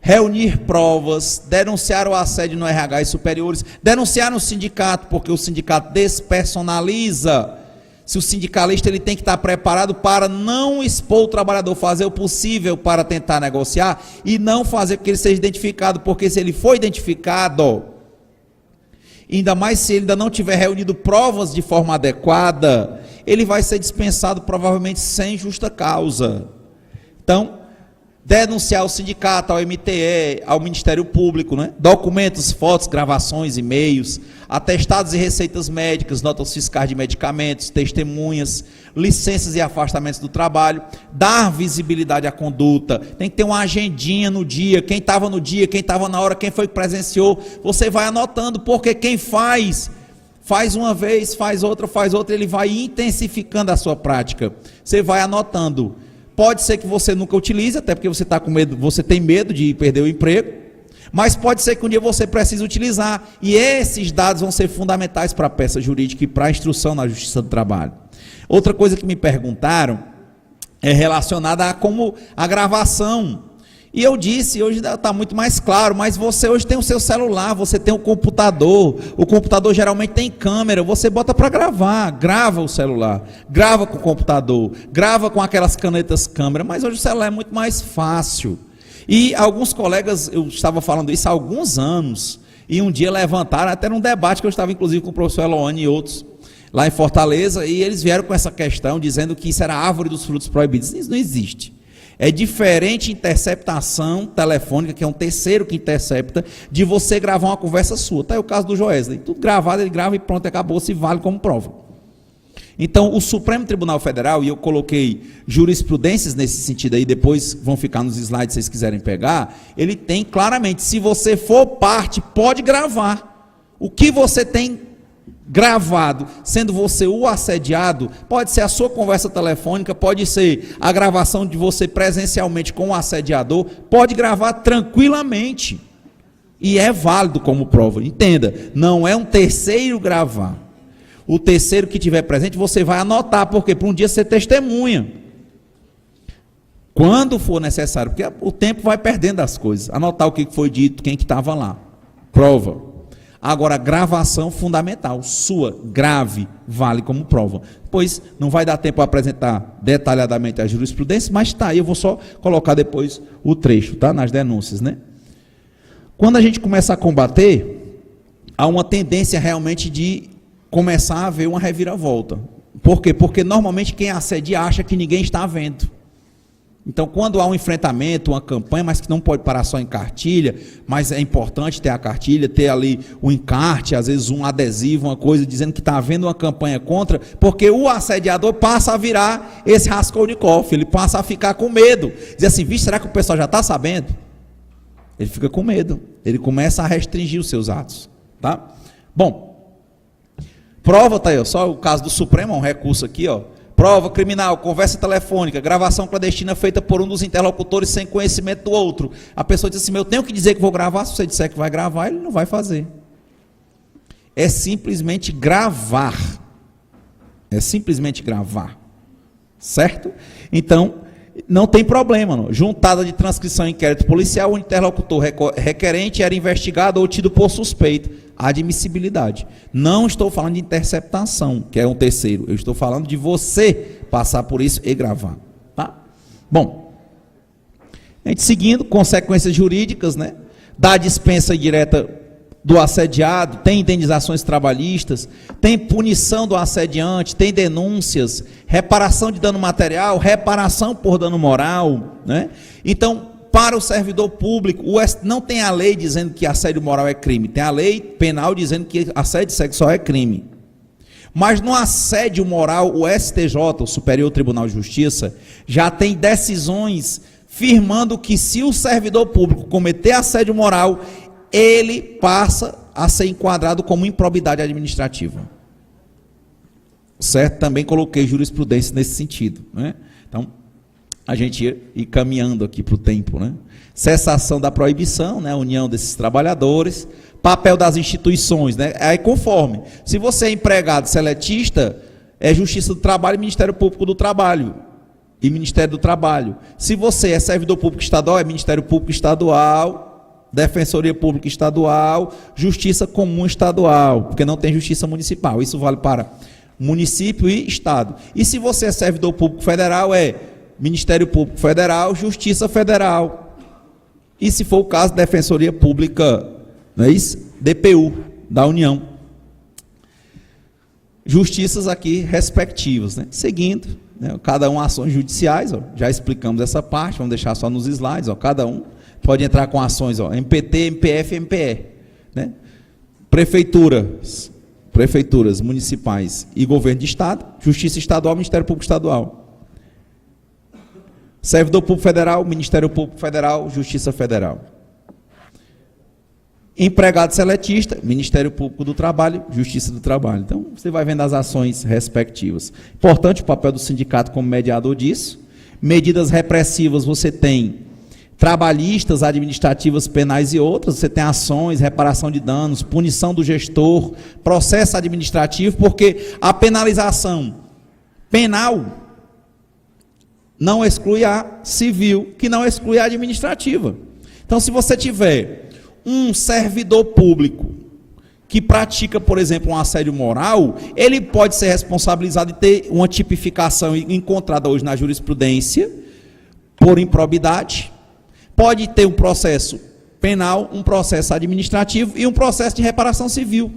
Reunir provas, denunciar o assédio no RH e superiores, denunciar no sindicato, porque o sindicato despersonaliza. Se o sindicalista ele tem que estar preparado para não expor o trabalhador, fazer o possível para tentar negociar e não fazer com que ele seja identificado, porque se ele for identificado, ainda mais se ele ainda não tiver reunido provas de forma adequada, ele vai ser dispensado provavelmente sem justa causa. Então, denunciar ao sindicato, ao MTE, ao Ministério Público, né? Documentos, fotos, gravações, e-mails, atestados e receitas médicas, notas fiscais de medicamentos, testemunhas, licenças e afastamentos do trabalho, dar visibilidade à conduta, tem que ter uma agendinha no dia, quem estava no dia, quem estava na hora, quem foi que presenciou, você vai anotando, porque quem faz uma vez, faz outra, ele vai intensificando a sua prática, você vai anotando. Pode ser que você nunca utilize, até porque você está com medo, você tem medo de perder o emprego, mas pode ser que um dia você precise utilizar, e esses dados vão ser fundamentais para a peça jurídica e para a instrução na Justiça do Trabalho. Outra coisa que me perguntaram é relacionada a como a gravação. E eu disse, hoje está muito mais claro, mas você hoje tem o seu celular, você tem o computador geralmente tem câmera, você bota para gravar, grava o celular, grava com o computador, grava com aquelas canetas câmera, mas hoje o celular é muito mais fácil. E alguns colegas, eu estava falando isso há alguns anos, e um dia levantaram, até num debate que eu estava inclusive com o professor Eloane e outros, lá em Fortaleza, e eles vieram com essa questão, dizendo que isso era a árvore dos frutos proibidos. Isso não existe. É diferente interceptação telefônica, que é um terceiro que intercepta, de você gravar uma conversa sua. Tá aí o caso do Joesley. Tudo gravado, ele grava e pronto, acabou, se vale como prova. Então, o Supremo Tribunal Federal, e eu coloquei jurisprudências nesse sentido aí, depois vão ficar nos slides se vocês quiserem pegar, ele tem claramente, se você for parte, pode gravar. O que você tem gravado, sendo você o assediado, pode ser a sua conversa telefônica, pode ser a gravação de você presencialmente com o assediador, pode gravar tranquilamente, e é válido como prova, entenda, não é um terceiro gravar, o terceiro que tiver presente, você vai anotar, porque para um dia ser testemunha, quando for necessário, porque o tempo vai perdendo as coisas, anotar o que foi dito, quem que estava lá, prova. Agora, gravação fundamental, sua, grave, vale como prova. Pois não vai dar tempo para apresentar detalhadamente a jurisprudência, mas está aí, eu vou só colocar depois o trecho, tá? Nas denúncias, né? Quando a gente começa a combater, há uma tendência realmente de começar a haver uma reviravolta. Por quê? Porque normalmente quem assedia acha que ninguém está vendo. Então, quando há um enfrentamento, uma campanha, mas que não pode parar só em cartilha, mas é importante ter a cartilha, ter ali o encarte, às vezes um adesivo, uma coisa, dizendo que está havendo uma campanha contra, porque o assediador passa a virar esse Raskolnikov, ele passa a ficar com medo. Diz assim, vixe, será que o pessoal já está sabendo? Ele fica com medo, ele começa a restringir os seus atos. Tá? Bom, prova está aí, ó, só o caso do Supremo, um recurso aqui, ó. Prova criminal, conversa telefônica, gravação clandestina feita por um dos interlocutores sem conhecimento do outro. A pessoa diz assim, eu tenho que dizer que vou gravar, se você disser que vai gravar, ele não vai fazer. É simplesmente gravar. É simplesmente gravar. Certo? Então, não tem problema. Não. Juntada de transcrição em inquérito policial, o interlocutor requerente era investigado ou tido por suspeito. Admissibilidade. Não estou falando de interceptação, que é um terceiro. Eu estou falando de você passar por isso e gravar. Tá? Bom, a gente seguindo, consequências jurídicas, né? Da dispensa direta do assediado, tem indenizações trabalhistas, tem punição do assediante, tem denúncias, reparação de dano material, reparação por dano moral, né? Então, para o servidor público, não tem a lei dizendo que assédio moral é crime, tem a lei penal dizendo que assédio sexual é crime. Mas no assédio moral, o STJ, o Superior Tribunal de Justiça, já tem decisões firmando que se o servidor público cometer assédio moral, ele passa a ser enquadrado como improbidade administrativa. Certo? Também coloquei jurisprudência nesse sentido, né? Então, a gente ia ir caminhando aqui para o tempo, né? Cessação da proibição, né? União desses trabalhadores, papel das instituições, né? Aí conforme, se você é empregado seletista, é Justiça do Trabalho e Ministério Público do Trabalho, e Ministério do Trabalho. Se você é servidor público estadual, é Ministério Público Estadual, Defensoria Pública Estadual, Justiça Comum Estadual, porque não tem Justiça Municipal. Isso vale para município e Estado. E se você é servidor público federal, é Ministério Público Federal, Justiça Federal. E se for o caso, Defensoria Pública, não é isso? DPU, da União. Justiças aqui respectivas, né? Seguindo, né? Cada um ações judiciais, ó, já explicamos essa parte, vamos deixar só nos slides, ó, cada um pode entrar com ações, ó, MPT, MPF, MPE, né? Prefeituras municipais e governo de estado, Justiça Estadual, Ministério Público Estadual. Servidor Público Federal, Ministério Público Federal, Justiça Federal. Empregado seletista, Ministério Público do Trabalho, Justiça do Trabalho. Então, você vai vendo as ações respectivas. Importante o papel do sindicato como mediador disso. Medidas repressivas, você tem trabalhistas, administrativas, penais e outras. Você tem ações, reparação de danos, punição do gestor, processo administrativo, porque a penalização penal não exclui a civil, que não exclui a administrativa. Então, se você tiver um servidor público que pratica, por exemplo, um assédio moral, ele pode ser responsabilizado e ter uma tipificação encontrada hoje na jurisprudência por improbidade, pode ter um processo penal, um processo administrativo e um processo de reparação civil.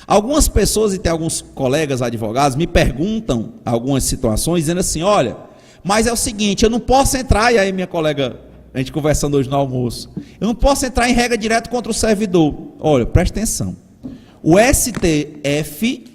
Algumas pessoas e tem alguns colegas advogados me perguntam algumas situações, dizendo assim, olha, mas é o seguinte, eu não posso entrar, e aí minha colega, a gente conversando hoje no almoço, eu não posso entrar em regra direto contra o servidor. Olha, presta atenção, o STF,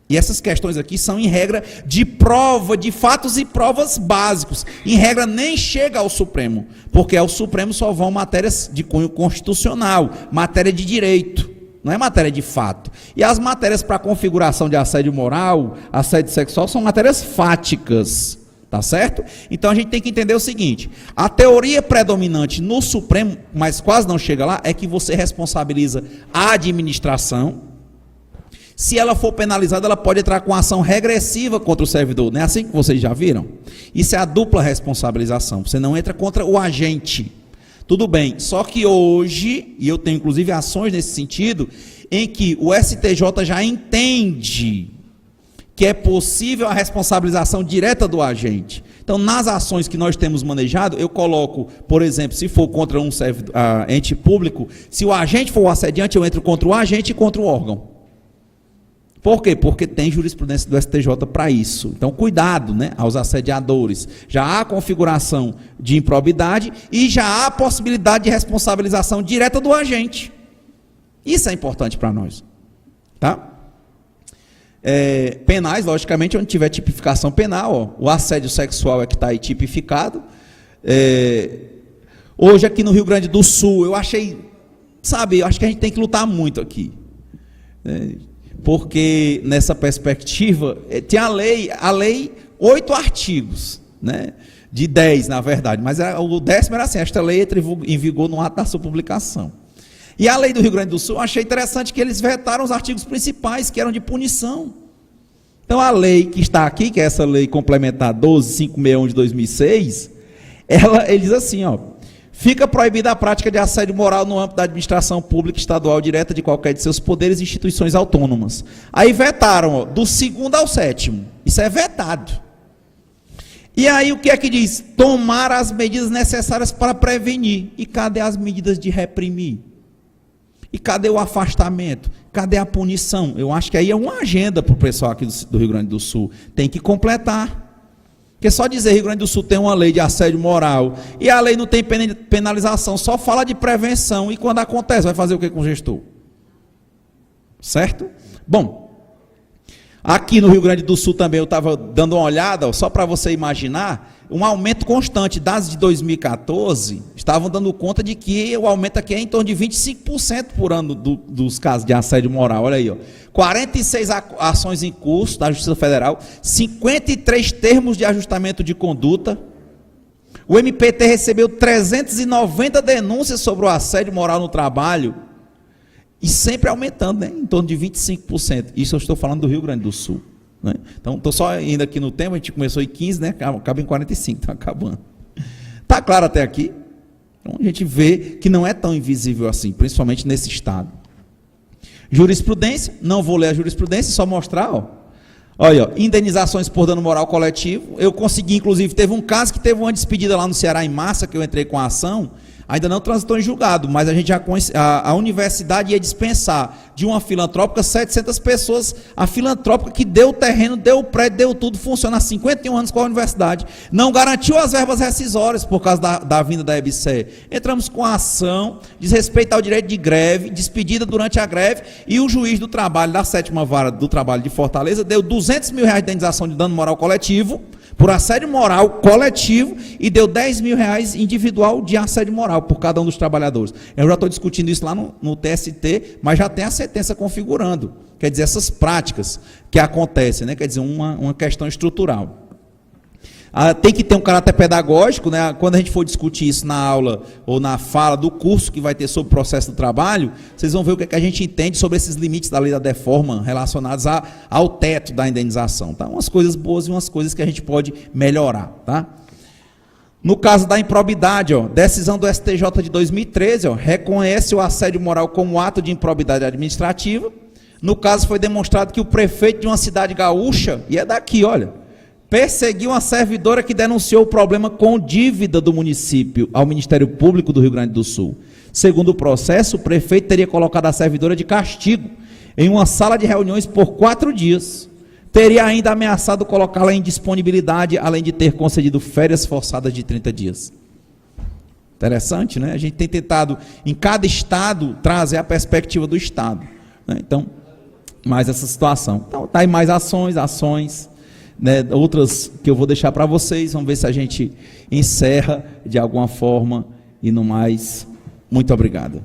e essas questões aqui são em regra de prova, de fatos e provas básicos, em regra nem chega ao Supremo, porque ao Supremo só vão matérias de cunho constitucional, matéria de direito, não é matéria de fato. E as matérias para configuração de assédio moral, assédio sexual, são matérias fáticas, tá certo? Então a gente tem que entender o seguinte, a teoria predominante no Supremo, mas quase não chega lá, é que você responsabiliza a administração. Se ela for penalizada, ela pode entrar com ação regressiva contra o servidor, não é assim que vocês já viram? Isso é a dupla responsabilização, você não entra contra o agente. Tudo bem, só que hoje, e eu tenho inclusive ações nesse sentido, em que o STJ já entende que é possível a responsabilização direta do agente. Então, nas ações que nós temos manejado, eu coloco, por exemplo, se for contra um ente público, se o agente for o assediante, eu entro contra o agente e contra o órgão. Por quê? Porque tem jurisprudência do STJ para isso. Então, cuidado, né, aos assediadores. Já há configuração de improbidade e já há possibilidade de responsabilização direta do agente. Isso é importante para nós. Tá? Penais, logicamente, onde tiver tipificação penal, ó, o assédio sexual é que está aí tipificado. Hoje, aqui no Rio Grande do Sul, eu acho que a gente tem que lutar muito aqui. porque nessa perspectiva, tinha a lei 8 artigos, né? De 10, na verdade, mas o 10º era assim: esta lei entra em vigor no ato da sua publicação. E a lei do Rio Grande do Sul, eu achei interessante que eles vetaram os artigos principais, que eram de punição. Então a lei que está aqui, que é essa lei complementar 12561 de 2006, ele diz assim, ó: fica proibida a prática de assédio moral no âmbito da administração pública estadual direta de qualquer de seus poderes e instituições autônomas. Aí vetaram, ó, do 2º ao 7º. Isso é vetado. E aí o que é que diz? Tomar as medidas necessárias para prevenir. E cadê as medidas de reprimir? E cadê o afastamento? Cadê a punição? Eu acho que aí é uma agenda para o pessoal aqui do Rio Grande do Sul. Tem que completar. Porque só dizer Rio Grande do Sul tem uma lei de assédio moral e a lei não tem penalização, só fala de prevenção. E quando acontece, vai fazer o que com o gestor? Certo? Bom, aqui no Rio Grande do Sul também eu estava dando uma olhada, ó, só para você imaginar, um aumento constante. Das de 2014, estavam dando conta de que o aumento aqui é em torno de 25% por ano dos casos de assédio moral. Olha aí, ó. 46 ações em curso da Justiça Federal, 53 termos de ajustamento de conduta. O MPT recebeu 390 denúncias sobre o assédio moral no trabalho, e sempre aumentando, né, em torno de 25%. Isso eu estou falando do Rio Grande do Sul, né? Então, estou só indo aqui no tema, a gente começou em 15, né, acaba em 45, está acabando. Está claro até aqui? Então, a gente vê que não é tão invisível assim, principalmente nesse estado. Jurisprudência, não vou ler a jurisprudência, só mostrar, ó. Olha, ó, indenizações por dano moral coletivo. Eu consegui, inclusive, teve um caso que teve uma despedida lá no Ceará em massa, que eu entrei com a ação, ainda não transitou em julgado, mas a gente já a universidade ia dispensar de uma filantrópica 700 pessoas, a filantrópica que deu o terreno, deu o prédio, deu tudo, funciona há 51 anos com a universidade, não garantiu as verbas rescisórias por causa da vinda da EBSER. Entramos com a ação, diz respeito ao direito de greve, despedida durante a greve, e o juiz do trabalho da 7ª Vara do Trabalho de Fortaleza deu R$200 mil de indenização de dano moral coletivo, por assédio moral coletivo, e deu R$10 mil individual de assédio moral por cada um dos trabalhadores. Eu já estou discutindo isso lá no TST, mas já tem a sentença configurando. Quer dizer, essas práticas que acontecem, né? Quer dizer, uma questão estrutural. Tem que ter um caráter pedagógico, né? Quando a gente for discutir isso na aula ou na fala do curso que vai ter sobre o processo do trabalho, vocês vão ver o que a gente entende sobre esses limites da lei da deforma relacionados ao teto da indenização, tá? Umas coisas boas e umas coisas que a gente pode melhorar, tá? No caso da improbidade, ó, decisão do STJ de 2013, ó, reconhece o assédio moral como ato de improbidade administrativa. No caso foi demonstrado que o prefeito de uma cidade gaúcha, e é daqui, olha, perseguiu uma servidora que denunciou o problema com dívida do município ao Ministério Público do Rio Grande do Sul. Segundo o processo, o prefeito teria colocado a servidora de castigo em uma sala de reuniões por 4 dias. Teria ainda ameaçado colocá-la em disponibilidade, além de ter concedido férias forçadas de 30 dias. Interessante, né? A gente tem tentado, em cada estado, trazer a perspectiva do estado, né? Então, mais essa situação. Então, está aí mais ações, né, outras que eu vou deixar para vocês. Vamos ver se a gente encerra de alguma forma. E no mais, muito obrigado.